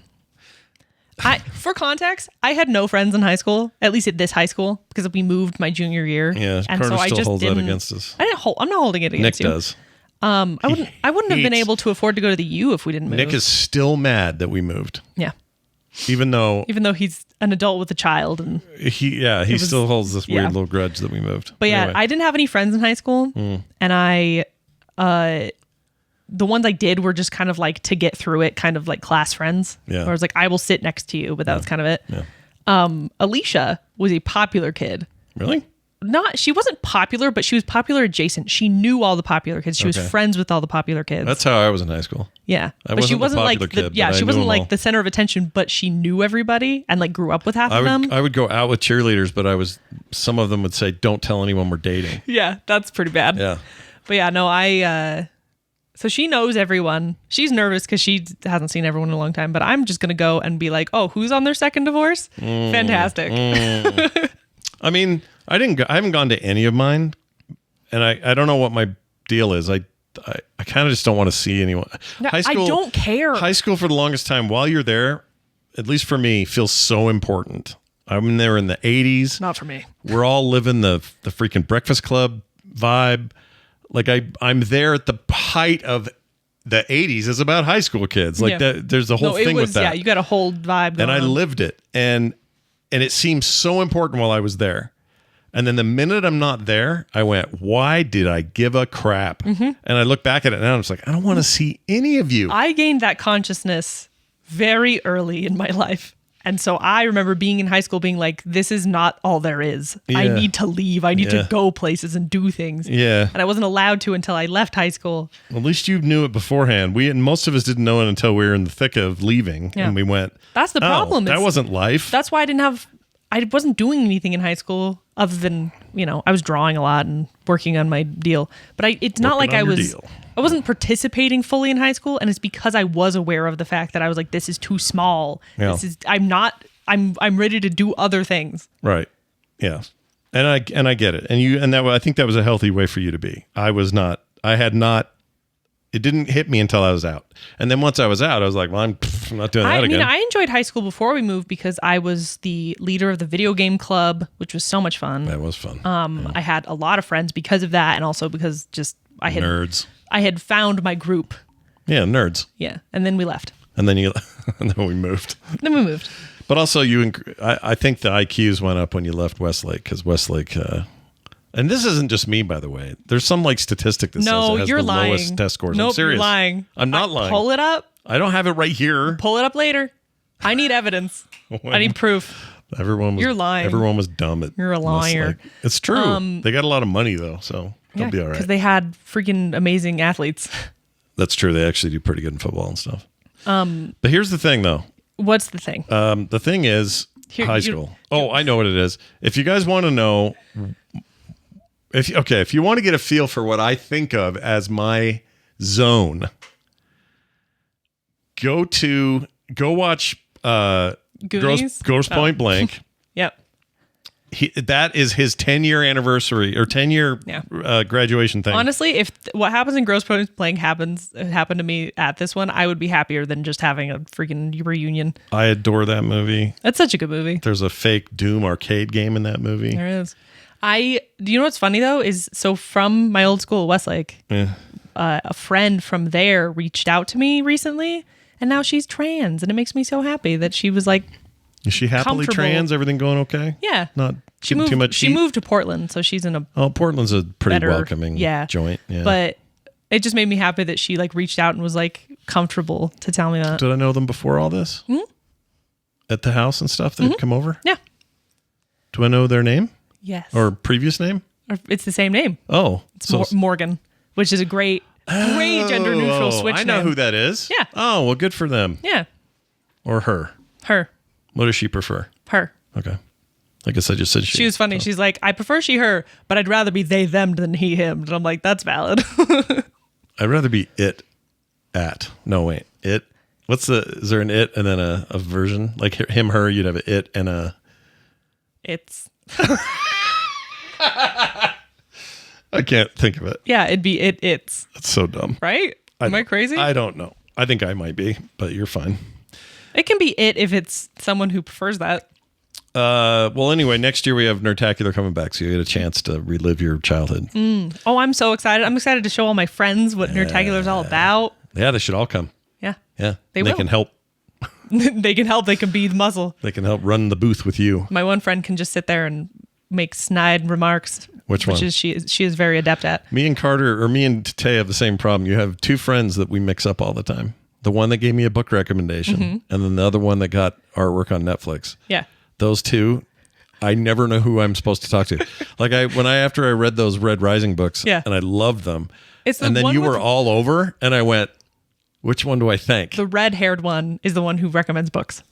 For context, I had no friends in high school, at least at this high school, because we moved my junior year. Yeah, and Carter so I still just holds didn't, that against us. I'm not holding it against Nick you. does. I wouldn't have been able to afford to go to the U if we didn't move. Nick is still mad that we moved. Yeah. Even though he's an adult with a child, and he still holds this weird little grudge that we moved. But yeah, anyway. I didn't have any friends in high school, and the ones I did were just kind of like to get through it, kind of like class friends. Yeah. Where I was like, I will sit next to you, but that was kind of it. Yeah. Alicia was a popular kid. Really? She wasn't popular, but she was popular adjacent. She knew all the popular kids. She was friends with all the popular kids. That's how I was in high school. Yeah. But she wasn't like she wasn't like the center of attention, but she knew everybody and like grew up with half of them. I would go out with cheerleaders, but some of them would say, don't tell anyone we're dating. Yeah, that's pretty bad. Yeah. But yeah, no, so she knows everyone. She's nervous because she hasn't seen everyone in a long time, but I'm just going to go and be like, oh, who's on their second divorce? Fantastic. I mean, I haven't gone to any of mine, and I don't know what my deal is. I kind of just don't want to see anyone. No, high school, I don't care. High school for the longest time, while you're there, at least for me, feels so important. I'm there in the 80s. Not for me. We're all living the freaking Breakfast Club vibe. Like I'm there at the height of the 80s. It's about high school kids. Like there's a whole thing with that. Yeah, you got a whole vibe going and I lived it. And it seemed so important while I was there. And then the minute I'm not there, I went, why did I give a crap? And I look back at it now and it's like, I don't want to see any of you. I gained that consciousness very early in my life. And so I remember being in high school being like, this is not all there is. Yeah. I need to leave. I need to go places and do things. Yeah. And I wasn't allowed to until I left high school. Well, at least you knew it beforehand. Most of us didn't know it until we were in the thick of leaving. Yeah. And we went, that's the problem. That wasn't life. That's why I wasn't doing anything in high school other than, I was drawing a lot and working on my deal. But it's not like I wasn't participating fully in high school, and it's because I was aware of the fact that I was like, this is too small. Yeah. I'm ready to do other things. Right. Yeah. And I get it. I think that was a healthy way for you to be. I had not it didn't hit me until I was out. And then once I was out, I was like, well, I'm not doing that again. I enjoyed high school before we moved because I was the leader of the video game club, which was so much fun. That was fun. I had a lot of friends because of that, and also because nerds. I had found my group. Yeah, nerds. Yeah, and then we left. And then and then we moved. But also, I think the IQs went up when you left Westlake because Westlake. And this isn't just me, by the way. There's some statistic that says it has the lowest test scores. Nope, I'm serious. You're lying. I'm not lying. Pull it up. I don't have it right here. Pull it up later. I need evidence. I need proof. You're lying. Everyone was dumb at You're a liar. Westlake. It's true. They got a lot of money though, so they'll be all right. Because they had freaking amazing athletes. That's true. They actually do pretty good in football and stuff. But here's the thing, though. What's the thing? The thing is high school. I know what it is. If you guys want to know. If you want to get a feel for what I think of as my zone, go watch Grosse Point Blank. Yep. That is his 10-year anniversary or 10-year graduation thing. Honestly, if what happens in Grosse Point Blank happened to me at this one, I would be happier than just having a freaking reunion. I adore that movie. That's such a good movie. There's a fake Doom arcade game in that movie. There is. Do you know what's funny though is from my old school Westlake, a friend from there reached out to me recently, and now she's trans, and it makes me so happy that she was like, is she happily trans? Everything going okay? Yeah, not she moved, too much. She moved to Portland, so she's in a Portland's a pretty welcoming joint. Yeah, but it just made me happy that she reached out and was comfortable to tell me that. Did I know them before all this? Mm-hmm. At the house and stuff, they'd come over. Yeah. Do I know their name? Yes. Or previous name? It's the same name. Oh. It's Morgan, which is a great gender neutral switch name. I know who that is. Yeah. Oh, well, good for them. Yeah. Or her. Her. What does she prefer? Her. Okay. I guess I just said she. She was funny. So. She's like, I prefer she, her, but I'd rather be they, them than he, him. And I'm like, that's valid. I'd rather be it, at. No, wait. It. Is there an it and then a version? Like him, her, you'd have an it and a. It's. I can't think of it. Yeah, it'd be it's. That's so dumb. Right? Am I crazy? I don't know. I think I might be, but you're fine. It can be it if it's someone who prefers that. Well, anyway, next year we have Nerdtacular coming back, so you get a chance to relive your childhood. Oh, I'm so excited. I'm excited to show all my friends what Nerdtacular is all about. Yeah, they should all come. Yeah. Yeah. They can help. They can help. They can be the muscle. They can help run the booth with you. My one friend can just sit there and make snide remarks. Which one? She is very adept at. Me and Tay have the same problem. You have two friends that we mix up all the time. The one that gave me a book recommendation, and then the other one that got artwork on Netflix. Yeah. Those two, I never know who I'm supposed to talk to. After I read those Red Rising books, and I loved them, and then you were all over, and I went, which one do I thank? The red-haired one is the one who recommends books.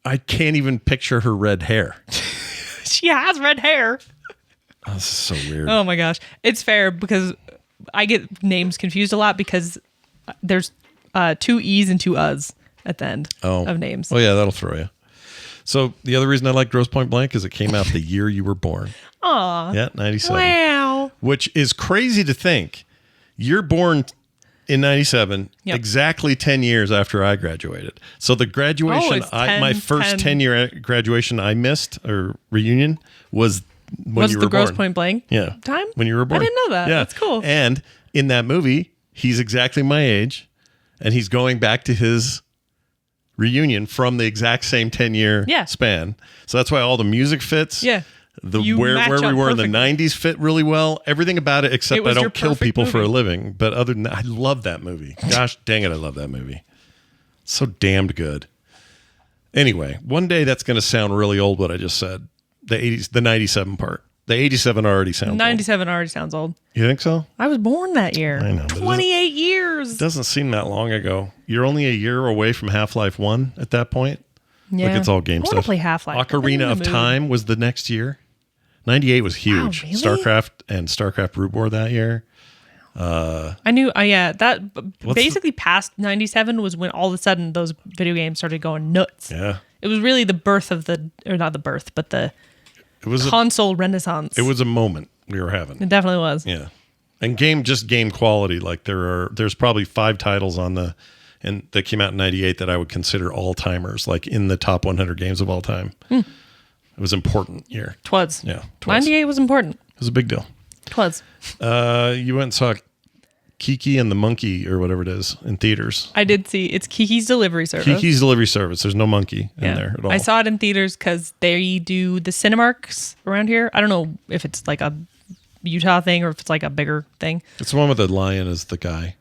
I can't even picture her red hair. She has red hair. Oh, this is so weird. Oh my gosh. It's fair because I get names confused a lot because there's 2 E's and 2 U's at the end of names. Oh yeah, that'll throw you. So the other reason I like Grosse Point Blank is it came out the year you were born. Aw. Yeah, 97. Wow. Which is crazy to think. You're born in 97, exactly 10 years after I graduated. So the graduation, my first 10-year graduation I missed, or reunion, was when you were born. Was the Grosse Point Blank time? When you were born. I didn't know that. Yeah. That's cool. And in that movie, he's exactly my age, and he's going back to his reunion from the exact same 10-year span. So that's why all the music fits. Yeah. Where we were in the 90s fit really well. Everything about it, except I don't kill people for a living. But other than that, I love that movie. Gosh dang it, I love that movie. So damned good. Anyway, one day that's going to sound really old, what I just said. The 97 part. The 87 already sounds 97 already sounds old. You think so? I was born that year. I know. 28 years. It doesn't seem that long ago. You're only a year away from Half-Life 1 at that point. Yeah. Like it's all game stuff. I want to play Half-Life. Ocarina of Time was the next year. 98 was huge. Wow, really? StarCraft and StarCraft Root War that year. I knew, that basically past 97 was when all of a sudden those video games started going nuts. Yeah. the birth of the console renaissance. It was a moment we were having. It definitely was. Yeah. And game quality. Like there's probably 5 titles and that came out in 98 that I would consider all timers, like in the top 100 games of all time. It was important year. Twas. Yeah. 98 was important. It was a big deal. Twas. You went and saw Kiki and the Monkey or whatever it is in theaters. I did see. It's Kiki's Delivery Service. Kiki's Delivery Service. There's no monkey in there at all. I saw it in theaters because they do the Cinemarks around here. I don't know if it's like a Utah thing or if it's like a bigger thing. It's the one with the lion as the guy.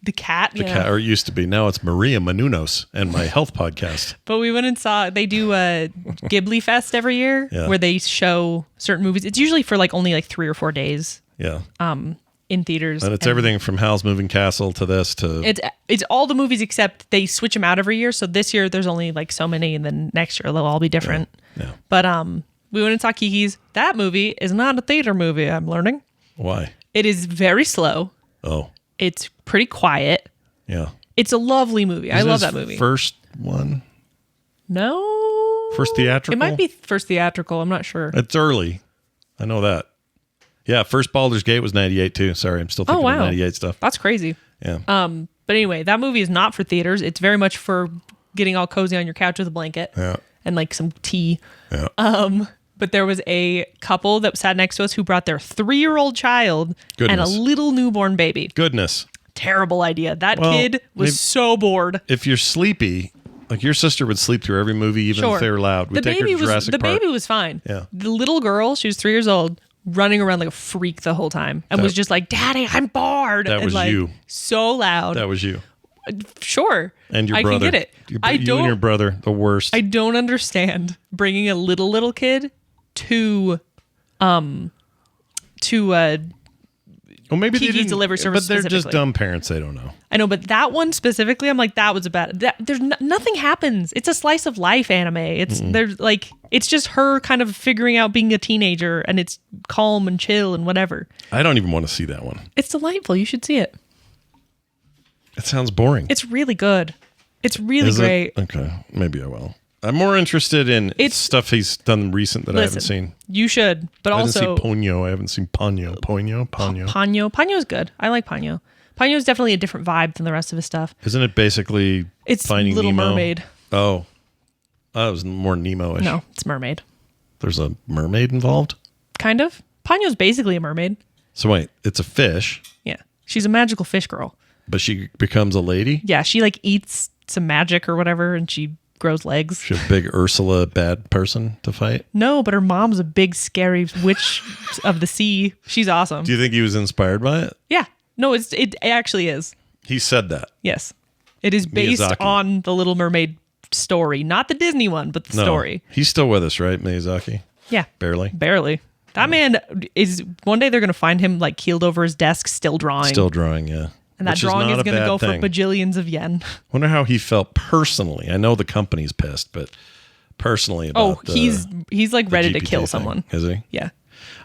The cat? The cat, or it used to be. Now it's Maria Menounos and my health podcast. But we went and saw, they do a Ghibli Fest every year where they show certain movies. It's usually for like only like 3 or 4 days. Yeah. In theaters. And it's everything from Howl's Moving Castle to this to... It's all the movies except they switch them out every year. So this year there's only like so many and then next year they'll all be different. Yeah. But we went and saw Kiki's. That movie is not a theater movie, I'm learning. Why? It is very slow. Oh. It's pretty quiet. Yeah. It's a lovely movie. I love that movie. First one? No. First theatrical? It might be first theatrical. I'm not sure. It's early. I know that. Yeah, first Baldur's Gate was 98 too. Sorry, I'm still thinking of 98 stuff. That's crazy. Yeah. But anyway, that movie is not for theaters. It's very much for getting all cozy on your couch with a blanket. Yeah. And like some tea. Yeah. But there was a couple that sat next to us who brought their 3-year-old child and a little newborn baby. Goodness. Terrible idea. That kid was so bored. If you're sleepy, like your sister would sleep through every movie, even if they were loud. We'd take her to Jurassic Park. The baby was fine. Yeah. The little girl, she was 3 years old, running around like a freak the whole time and was just like, Daddy, I'm bored. That was like, you. So loud. That was you. Sure. And your brother. I can get it. You and your brother, the worst. I don't understand bringing a little kid to well, maybe Kiki's they didn't, Delivery Service, but they're just dumb parents. They don't know. I know, but that one specifically, I'm like, that was a bad. There's nothing happens. It's a slice of life anime. It's just her kind of figuring out being a teenager, and it's calm and chill and whatever. I don't even want to see that one. It's delightful. You should see it. It sounds boring. It's really good. It's really great. Okay, maybe I will. I'm more interested in stuff he's done recent that I haven't seen. You should, but also... I haven't seen Ponyo. I haven't seen Ponyo. Ponyo. Ponyo's good. I like Ponyo. Ponyo's definitely a different vibe than the rest of his stuff. Isn't it basically Finding Little Nemo? Mermaid. Oh. It was more Nemo-ish. No, it's Mermaid. There's a mermaid involved? Kind of. Ponyo's basically a mermaid. So wait, it's a fish. Yeah. She's a magical fish girl. But she becomes a lady? Yeah, she like eats some magic or whatever and she grows legs. She's a big Ursula bad person to fight? No, but her mom's a big scary witch of the sea. She's awesome. Do you think he was inspired by it? Yeah. No, it actually is. He said that. Yes. It is based on the Little Mermaid story. Not the Disney one, but the story. He's still with us, right, Miyazaki? Yeah. Barely. That man is, one day they're going to find him like keeled over his desk, still drawing. Yeah. And that drawing is going to go for bajillions of yen. Wonder how he felt personally. I know the company's pissed, but personally about he's like ready to kill someone. Is he? Yeah.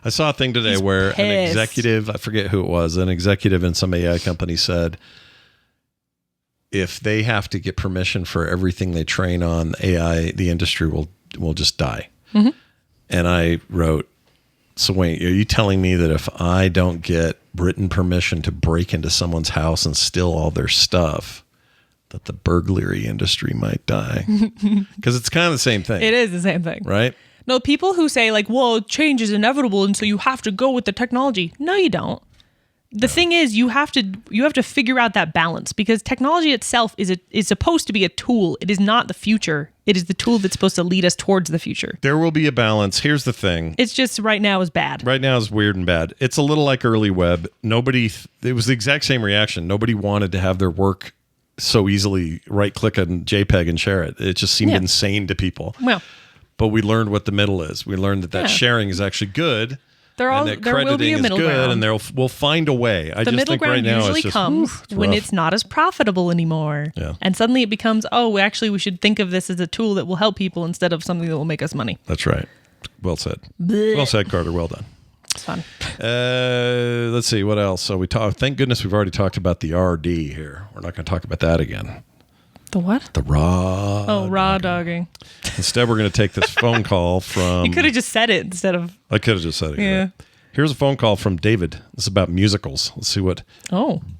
I saw a thing today where an executive, I forget who it was, an executive in some AI company said if they have to get permission for everything they train on AI, the industry will just die. Mm-hmm. And I wrote, so wait, are you telling me that if I don't get written permission to break into someone's house and steal all their stuff, that the burglary industry might die? Because it's kind of the same thing. It is the same thing. Right? No, people who say like, well, change is inevitable and so you have to go with the technology. No, you don't. The thing is, you have to figure out that balance because technology itself is supposed to be a tool. It is not the future. It is the tool that's supposed to lead us towards the future. There will be a balance. Here's the thing. It's just right now is bad. Right now is weird and bad. It's a little like early web. It was the exact same reaction. Nobody wanted to have their work so easily right-click on JPEG and share it. It just seemed insane to people. Well, but we learned what the middle is. We learned that sharing is actually good. There will be a middle ground. And we'll find a way. The middle ground usually comes when it's not as profitable anymore. Yeah. And suddenly it becomes, we should think of this as a tool that will help people instead of something that will make us money. That's right. Well said. Blech. Well said, Carter. Well done. It's fun. Let's see. What else? So thank goodness we've already talked about the RD here. We're not going to talk about that again. The what? The raw. Oh, raw dogging. Instead, we're going to take this phone call from... You could have just said it instead of... I could have just said it. Yeah. Here's a phone call from David. This is about musicals. Let's see what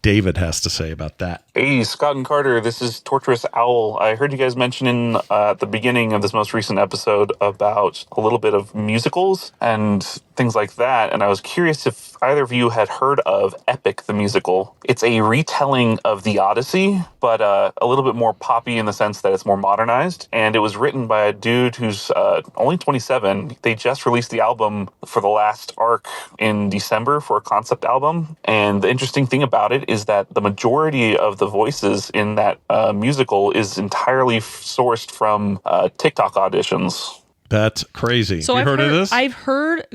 David has to say about that. Hey, Scott and Carter, this is Torturous Owl. I heard you guys mentioning at the beginning of this most recent episode about a little bit of musicals and things like that, and I was curious if either of you had heard of Epic the Musical. It's a retelling of The Odyssey, but a little bit more poppy in the sense that it's more modernized, and it was written by a dude who's only 27. They just released the album for the last arc in December for a concept album, and the interesting thing about it is that the majority of the voices in that musical is entirely sourced from TikTok auditions. That's crazy. So you heard of this? I heard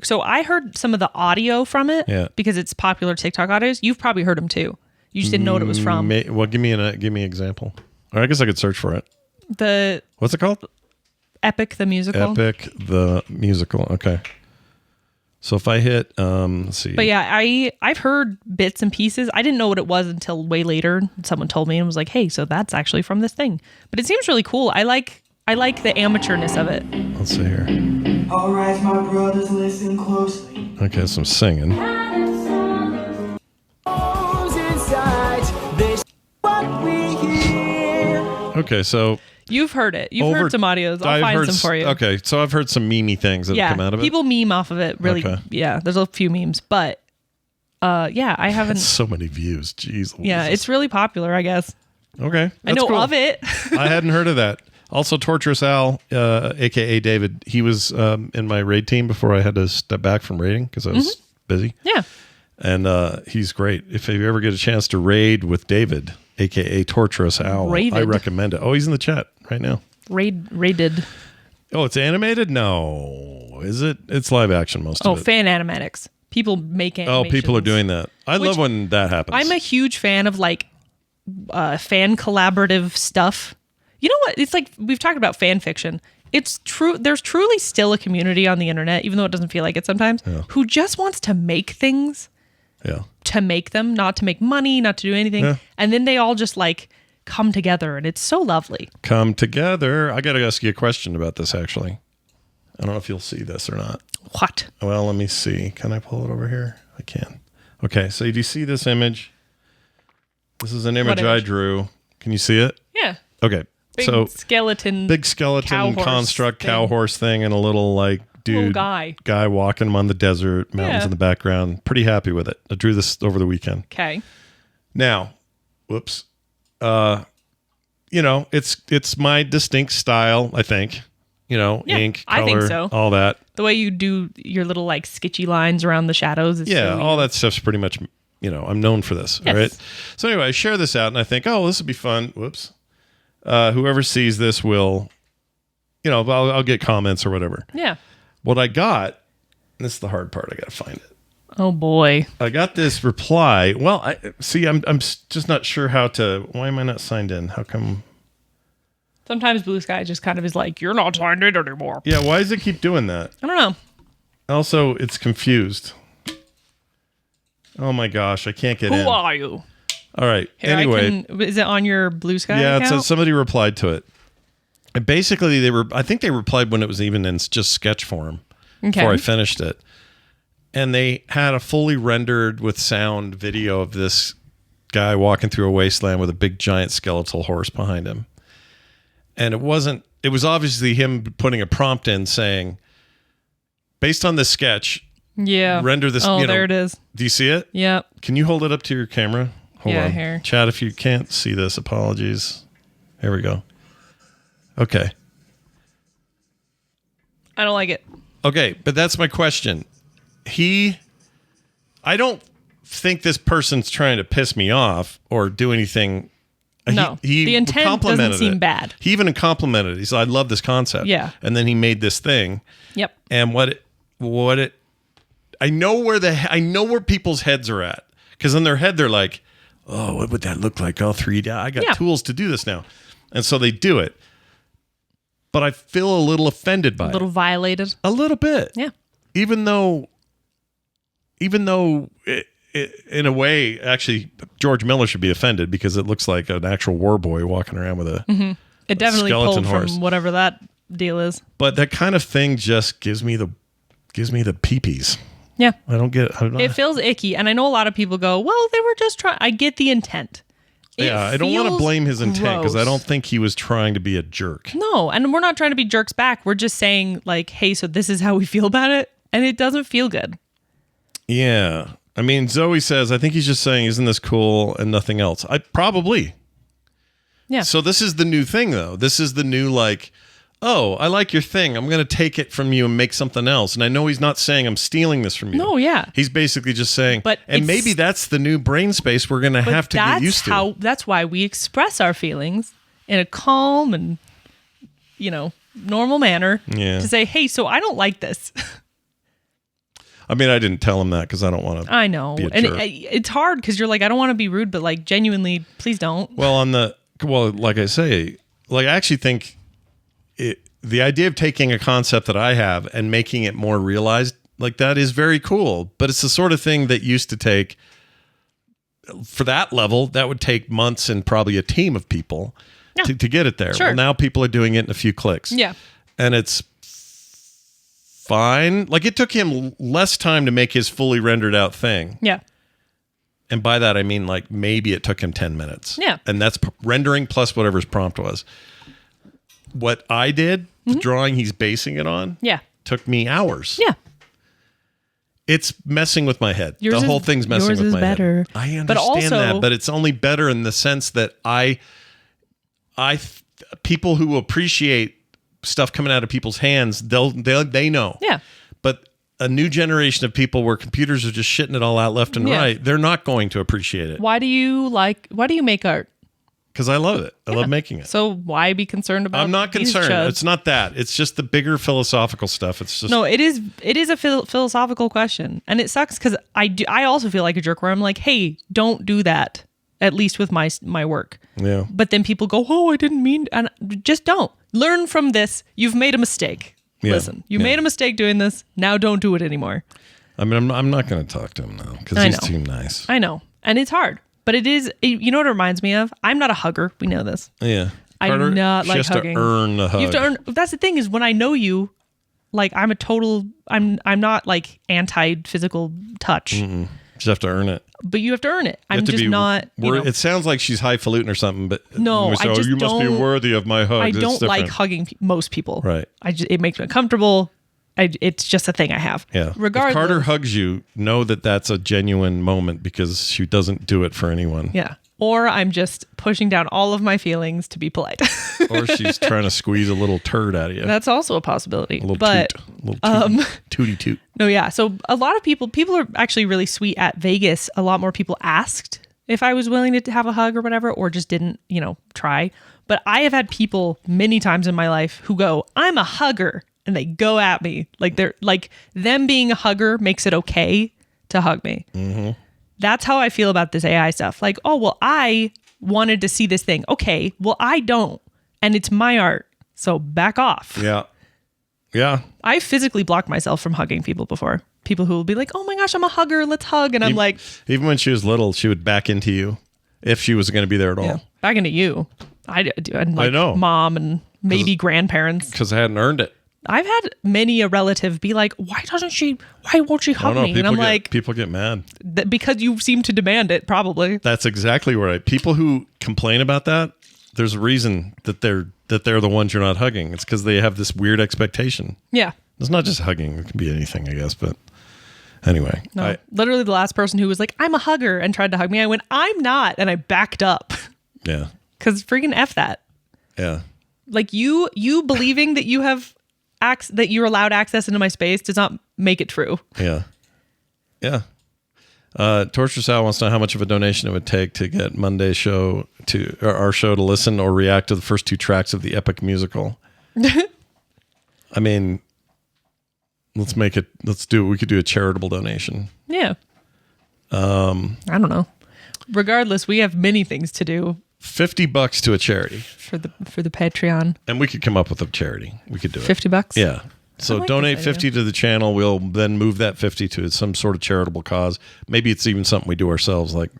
some of the audio from it because it's popular TikTok audios. You've probably heard them too. You just didn't know what it was from. Well, give me an example. Or I guess I could search for it. What's it called? Epic the Musical. Epic the Musical. Okay. So if I hit, let's see. But yeah, I've heard bits and pieces. I didn't know what it was until way later. Someone told me and was like, "Hey, so that's actually from this thing." But it seems really cool. I like the amateurness of it. Let's see here. All right, my brothers, listen closely. Okay, some singing. Okay, so you've heard it. You've heard some audios. I'll find some for you. Okay, so I've heard some memey things that have come out of it. People meme off of it. Really, yeah. There's a few memes, but I haven't. That's so many views. Jeez. Yeah, it's really popular, I guess. Okay, I know of it. I hadn't heard of that. Also, Torturous Al, aka David, he was in my raid team before I had to step back from raiding because I was busy. Yeah, and he's great. If you ever get a chance to raid with David, aka Torturous Owl, I recommend it. Oh, he's in the chat right now. Raided. Oh, it's animated? No. Is it? It's live action most of it. Oh, fan animatics. People make animations. Oh, people are doing that. I love when that happens. I'm a huge fan of like fan collaborative stuff. You know what? It's like we've talked about fan fiction. It's true. There's truly still a community on the internet, even though it doesn't feel like it sometimes, who just wants to make things. Yeah. To make them, not to make money, not to do anything. Yeah. And then they all just like come together and it's so lovely. Come together. I got to ask you a question about this actually. I don't know if you'll see this or not. What? Well, let me see. Can I pull it over here? I can. Okay. So do you see this image? This is an image I drew. Can you see it? Yeah. Okay. Big skeleton construct cow horse thing and a little like dude guy walking on the desert, mountains in the background. Pretty happy with it. I drew this over the weekend. Okay. Now, whoops. It's my distinct style, I think. Ink, color, I think so. All that. The way you do your little like sketchy lines around the shadows. All that stuff's pretty much, I'm known for this. Yes. Right. So anyway, I share this out and I think, this would be fun. Whoops. Whoever sees this will, I'll get comments or whatever. Yeah. What I got, and this is the hard part, I got to find it. Oh boy. I got this reply. Well, I'm just not sure how to, why am I not signed in? How come? Sometimes Blue Sky just kind of is like, you're not signed in anymore. Yeah. Why does it keep doing that? I don't know. Also, it's confused. Oh my gosh. I can't get in. Who are you? All right. Here, anyway, is it on your Blue Sky account? It says somebody replied to it. And basically, I think they replied when it was even in just sketch form before I finished it. And they had a fully rendered with sound video of this guy walking through a wasteland with a big giant skeletal horse behind him. And it was obviously him putting a prompt in saying, based on this sketch, render this. Oh, there it is. Do you see it? Yep. Can you hold it up to your camera? Hold on. Here. Chad, if you can't see this, apologies. Here we go. Okay. I don't like it. Okay, but that's my question. I don't think this person's trying to piss me off or do anything. No, the intent doesn't seem bad. He even complimented it. He said, I love this concept. Yeah. And then he made this thing. Yep. And I know where people's heads are at. Because in their head, they're like, oh, what would that look like? All 3D. I got tools to do this now. And so they do it. But I feel a little offended by it. A little violated. A little bit. Yeah. Even though in a way, actually, George Miller should be offended because it looks like an actual war boy walking around with a It definitely skeleton pulled horse. From whatever that deal is. But that kind of thing just gives me the peepees. Yeah. I don't get it. It feels icky. And I know a lot of people go, well, they were just trying. I get the intent. I don't want to blame his intent because I don't think he was trying to be a jerk. No, and we're not trying to be jerks back. We're just saying like, hey, so this is how we feel about it. And it doesn't feel good. Yeah. I mean, Zoe says, I think he's just saying, isn't this cool and nothing else? Probably. Yeah. So this is the new thing, though. This is the new, like, oh, I like your thing. I'm going to take it from you and make something else. And I know he's not saying I'm stealing this from you. No, yeah. He's basically just saying, and maybe that's the new brain space we're going to have to get used to. That's why we express our feelings in a calm and, normal manner to say, hey, so I don't like this. I mean, I didn't tell him that because I don't want to. I know. And it's hard because you're like, I don't want to be rude, but like genuinely, please don't. Well, like I say, like I actually think the idea of taking a concept that I have and making it more realized like that is very cool. But it's the sort of thing that used to take, for that level, that would take months and probably a team of people to get it there. Sure. Well, now people are doing it in a few clicks. Yeah. And it's fine. Like it took him less time to make his fully rendered out thing. Yeah. And by that, I mean, like maybe it took him 10 minutes. Yeah. And that's rendering plus whatever his prompt was. What I did, the drawing he's basing it on, took me hours. Yeah. It's messing with my head. The whole thing's messing with my head. I understand that, but it's only better in the sense that people who appreciate stuff coming out of people's hands, they know. Yeah. But a new generation of people where computers are just shitting it all out left and right, they're not going to appreciate it. Why do you make art? Because I love it. I love making it. So why be concerned about I'm not concerned. It's not that. It's just the bigger philosophical stuff. It's just... No, it is a philosophical question. And it sucks because I also feel like a jerk where I'm like, hey, don't do that, at least with my work. Yeah. But then people go, oh, I didn't mean... And just don't. Learn from this. You've made a mistake. Yeah. Listen, you made a mistake doing this. Now don't do it anymore. I mean, I'm not going to talk to him now because he's too nice. I know. And it's hard. But it is, you know what it reminds me of? I'm not a hugger. We know this. Yeah. I'm not like hugging. To earn the hug. You have to earn. That's the thing is when I know you, like I'm not like anti-physical touch. You just have to earn it. But you have to earn it. I'm just not. It sounds like she's highfalutin or something, but no, I just you must be worthy of my hug. I don't like hugging most people. Right. It makes me uncomfortable. It's just a thing I have. Yeah. Regardless. If Carter hugs you, know that that's a genuine moment because she doesn't do it for anyone. Yeah. Or I'm just pushing down all of my feelings to be polite. Or she's trying to squeeze a little turd out of you. That's also a possibility. A little tooty toot. No, yeah. So a lot of people are actually really sweet at Vegas. A lot more people asked if I was willing to have a hug or whatever, or just didn't, try. But I have had people many times in my life who go, I'm a hugger. And they go at me like they're like them being a hugger makes it okay to hug me. Mm-hmm. That's how I feel about this AI stuff. Like, oh, well, I wanted to see this thing. Okay, well, I don't. And it's my art. So back off. Yeah. Yeah. I physically blocked myself from hugging people before. People who will be like, oh my gosh, I'm a hugger. Let's hug. And I'm like. Even when she was little, she would back into you if she was going to be there at all. Yeah, back into you. I do. And I know. Mom and maybe grandparents. Because I hadn't earned it. I've had many a relative be like, why won't she hug me? And I'm like, people get mad. Because you seem to demand it, probably. That's exactly right. People who complain about that, there's a reason that they're the ones you're not hugging. It's because they have this weird expectation. Yeah. It's not just hugging. It can be anything, I guess. But anyway. No, literally the last person who was like, I'm a hugger and tried to hug me. I went, I'm not. And I backed up. Yeah. Because freaking F that. Yeah. Like you believing that you have that you're allowed access into my space does not make it true. Yeah. Yeah. Torture Sal wants to know how much of a donation it would take to get Monday's show our show to listen or react to the first 2 tracks of the epic musical. I mean, we could do a charitable donation. Yeah. I don't know. Regardless, we have many things to do. $50 to a charity for the Patreon, and we could come up with a charity. We could do it. $50. Yeah. So donate 50 to the channel. We'll then move that 50 to some sort of charitable cause. Maybe it's even something we do ourselves, like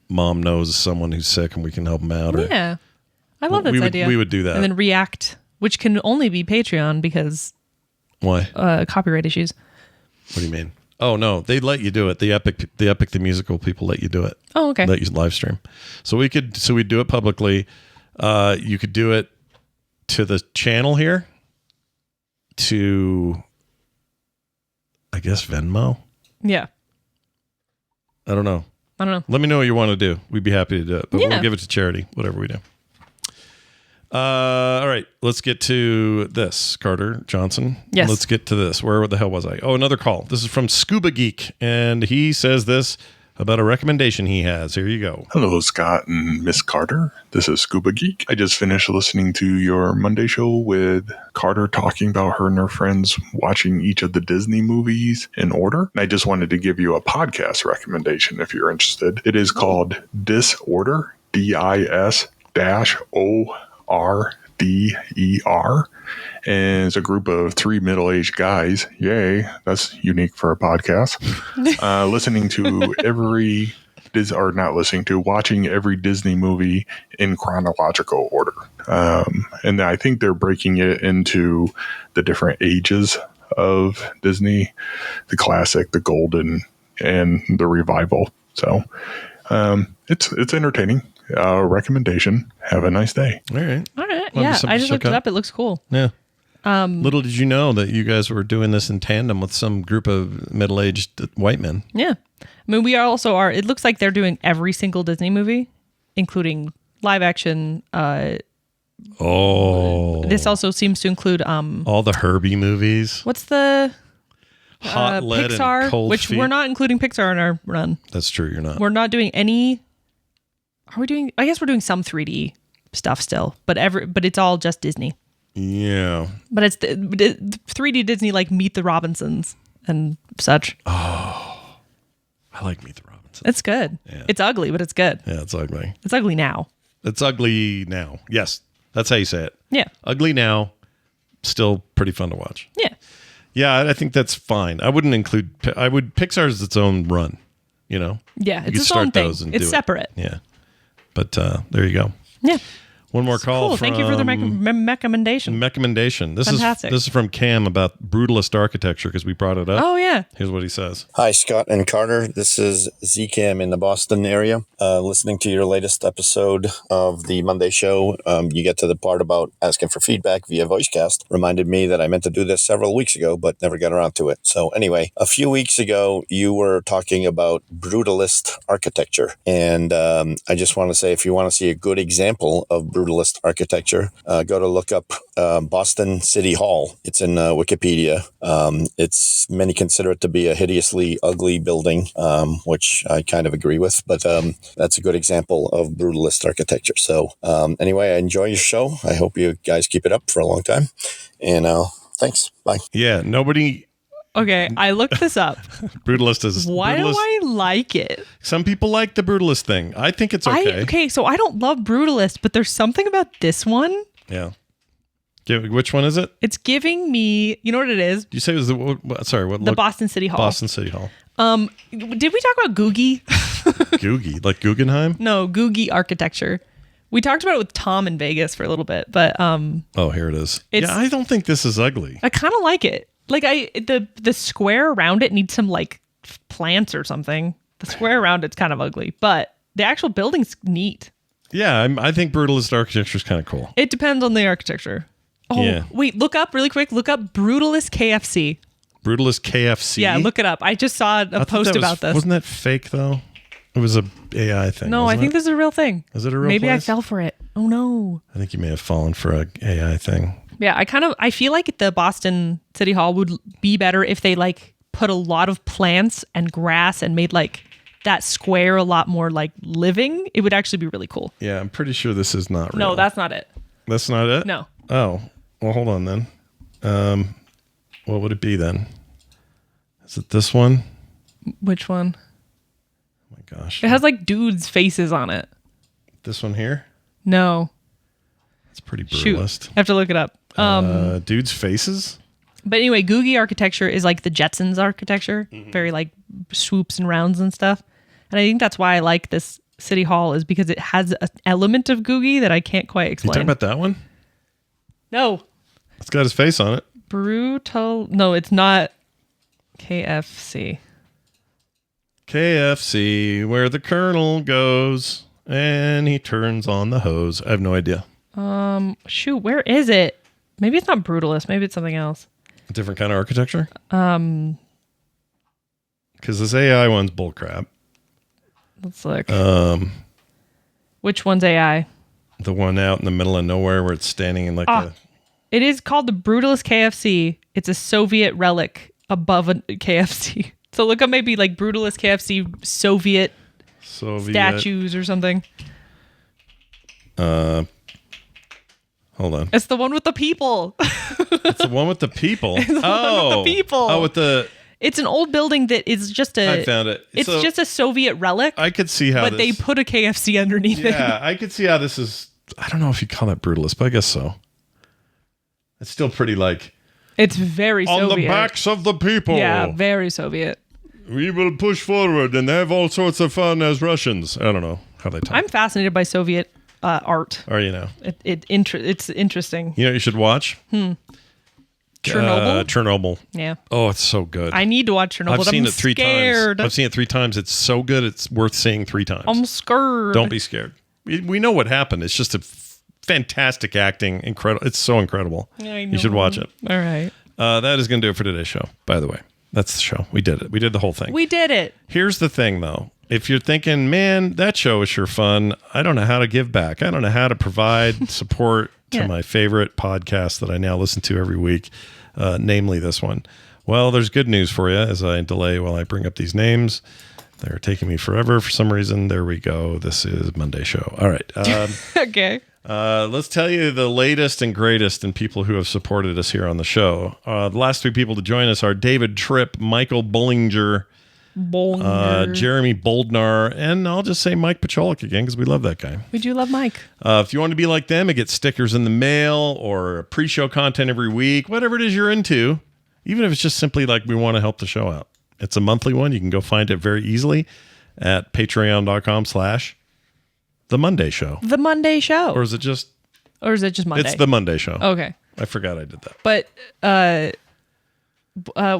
Mom knows someone who's sick and we can help them out. Yeah. I love that idea. We would do that. And then react, which can only be Patreon because why? Copyright issues. What do you mean? Oh no, they let you do it. The Epic the musical people let you do it. Oh, okay. Let you live stream. So we'd do it publicly. You could do it to the channel here, to I guess Venmo. Yeah. I don't know. Let me know what you want to do. We'd be happy to do it, but we'll give it to charity, whatever we do. All right, let's get to this. Carter Johnson. Yes. Let's get to this. Where the hell was I? Oh, another call. This is from Scuba Geek, and he says this about a recommendation he has. Here you go. Hello, Scott and Miss Carter. This is Scuba Geek. I just finished listening to your Monday show with Carter talking about her and her friends watching each of the Disney movies in order. And I just wanted to give you a podcast recommendation if you're interested. It is called Disorder, DIS-ORDER. And it's a group of 3 middle-aged guys. Yay, that's unique for a podcast. Watching every Disney movie in chronological order. And I think they're breaking it into the different ages of Disney, the classic, the golden, and the revival. So it's entertaining. Recommendation. Have a nice day. All right. Yeah, I just looked it up. It looks cool. Yeah. Little did you know that you guys were doing this in tandem with some group of middle-aged white men. Yeah. I mean, we also are. It looks like they're doing every single Disney movie, including live action. This also seems to include all the Herbie movies. What's the Hot Lead Pixar, and Cold which Feet. We're not including Pixar in our run. That's true. You're not. We're not doing any. Are we doing? I guess we're doing some 3D stuff still, but it's all just Disney. Yeah. But it's the 3D Disney, like Meet the Robinsons and such. Oh, I like Meet the Robinsons. It's good. Yeah. It's ugly, but it's good. Yeah, it's ugly. It's ugly now. It's ugly now. Yes, that's how you say it. Yeah. Ugly now, still pretty fun to watch. Yeah. Yeah, I think that's fine. I wouldn't include. Pixar's its own run. You know. Yeah, You it's could its start own thing. those and It's do it. separate. Yeah, but there you go. Yeah. One more call. Cool. Thank you for the recommendation. Recommendation. Fantastic. This is from Cam about brutalist architecture because we brought it up. Oh yeah. Here's what he says. Hi, Scott and Carter. This is ZCam in the Boston area. Listening to your latest episode of the Monday show, you get to the part about asking for feedback via VoiceCast. Reminded me that I meant to do this several weeks ago, but never got around to it. So anyway, a few weeks ago, you were talking about brutalist architecture. And I just want to say, if you want to see a good example of brutalist architecture, go to look up Boston City Hall. It's in Wikipedia. Many consider it to be a hideously ugly building, which I kind of agree with, but that's a good example of brutalist architecture. So anyway, I enjoy your show. I hope you guys keep it up for a long time. And thanks. Bye. Yeah, nobody. Okay, I looked this up. Brutalist is. Why brutalist, do I like it? Some people like the brutalist thing. I think it's okay. So I don't love brutalist, but there's something about this one. Yeah. Which one is it? It's giving me. You know what it is? You say it was the Boston City Hall. Boston City Hall. Did we talk about Googie? Googie, like Guggenheim? No, Googie architecture. We talked about it with Tom in Vegas for a little bit, but oh, here it is. Yeah, I don't think this is ugly. I kind of like it. Like the square around it needs some like plants or something. The square around it's kind of ugly, but the actual building's neat. Yeah, I think brutalist architecture is kind of cool. It depends on the architecture. Oh, yeah. Wait, look up Brutalist KFC. Brutalist KFC? Yeah, look it up. I just saw a post about this. Wasn't that fake though? It was a AI thing. No, I think this is a real thing. Is it a real Maybe place? I fell for it. Oh no. I think you may have fallen for a AI thing. Yeah, I feel like the Boston City Hall would be better if they like put a lot of plants and grass and made like that square a lot more like living. It would actually be really cool. Yeah, I'm pretty sure this is not real. No, that's not it. That's not it? No. Oh, well, hold on then. What would it be then? Is it this one? Which one? Oh my gosh. It has like dudes' faces on it. This one here? No. It's pretty brutalist. I have to look it up. Dudes' faces? But anyway, Googie architecture is like the Jetsons architecture. Mm-hmm. Very like swoops and rounds and stuff. And I think that's why I like this City Hall is because it has an element of Googie that I can't quite explain. You talking about that one? No. It's got his face on it. No, it's not KFC. KFC, where the Colonel goes and he turns on the hose. I have no idea. Shoot, where is it? Maybe it's not Brutalist. Maybe it's something else. A different kind of architecture? Because this AI one's bullcrap. Let's look. Which one's AI? The one out in the middle of nowhere where it's standing in It is called the Brutalist KFC. It's a Soviet relic above a KFC. So look up maybe like Brutalist KFC Soviet statues or something. Hold on. It's the one with the people. It's the one with the people. It's the one with the people. Oh, with the... It's an old building that is just I found it. It's just a Soviet relic. I could see how but they put a KFC underneath it. Yeah, I could see how this is... I don't know if you call that Brutalist, but I guess so. It's still pretty like... It's very Soviet. On the backs of the people. Yeah, very Soviet. We will push forward and have all sorts of fun as Russians. I don't know how they talk. I'm fascinated by Soviet art. Are you now? It's interesting. You know what you should watch? Chernobyl? Chernobyl. Yeah. Oh, it's so good. I need to watch Chernobyl. I've seen it 3 times. I've seen it 3 times. It's so good. It's worth seeing 3 times. I'm scared. Don't be scared. We know what happened. It's just a fantastic acting. Incredible. It's so incredible. I know. You should watch it. All right. That is going to do it for today's show, by the way. That's the show. We did it. We did the whole thing. We did it. Here's the thing, though. If you're thinking, man, that show is sure fun, I don't know how to give back. I don't know how to provide support to my favorite podcast that I now listen to every week, namely this one. Well, there's good news for you as I delay while I bring up these names. They're taking me forever for some reason. There we go. This is Monday Show. All right. Okay. Let's tell you the latest and greatest in people who have supported us here on the show. The last 3 people to join us are David Tripp, Michael Bollinger, Jeremy Boldnar, and I'll just say Mike Pacholik again because we love that guy. We do love Mike. If you want to be like them and get stickers in the mail or pre-show content every week, whatever it is you're into, even if it's just simply like we want to help the show out. It's a monthly one. You can go find it very easily at patreon.com/The Monday Show. The Monday Show. Or is it just Monday? It's The Monday Show. Okay. I forgot I did that. But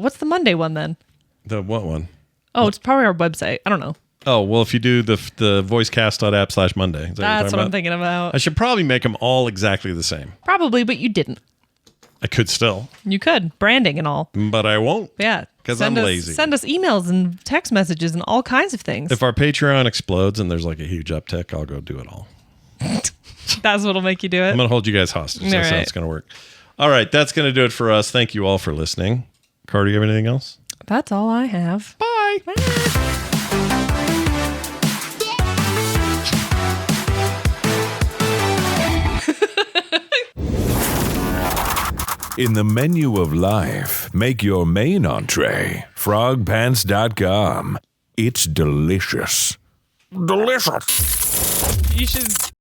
what's the Monday one then? The what one? Oh, it's probably our website. I don't know. Oh, well, if you do the voicecast.app/Monday. That's what I'm thinking about. I should probably make them all exactly the same. Probably, but you didn't. I could still. You could. Branding and all. But I won't. Yeah. Because I'm lazy. Send us emails and text messages and all kinds of things. If our Patreon explodes and there's like a huge uptick, I'll go do it all. That's what'll make you do it? I'm going to hold you guys hostage. That's how it's going to work. All right. That's going to do it for us. Thank you all for listening. Carter, you have anything else? That's all I have. Bye. Bye. In the menu of life, make your main entree frogpants.com. It's delicious. Delicious. You should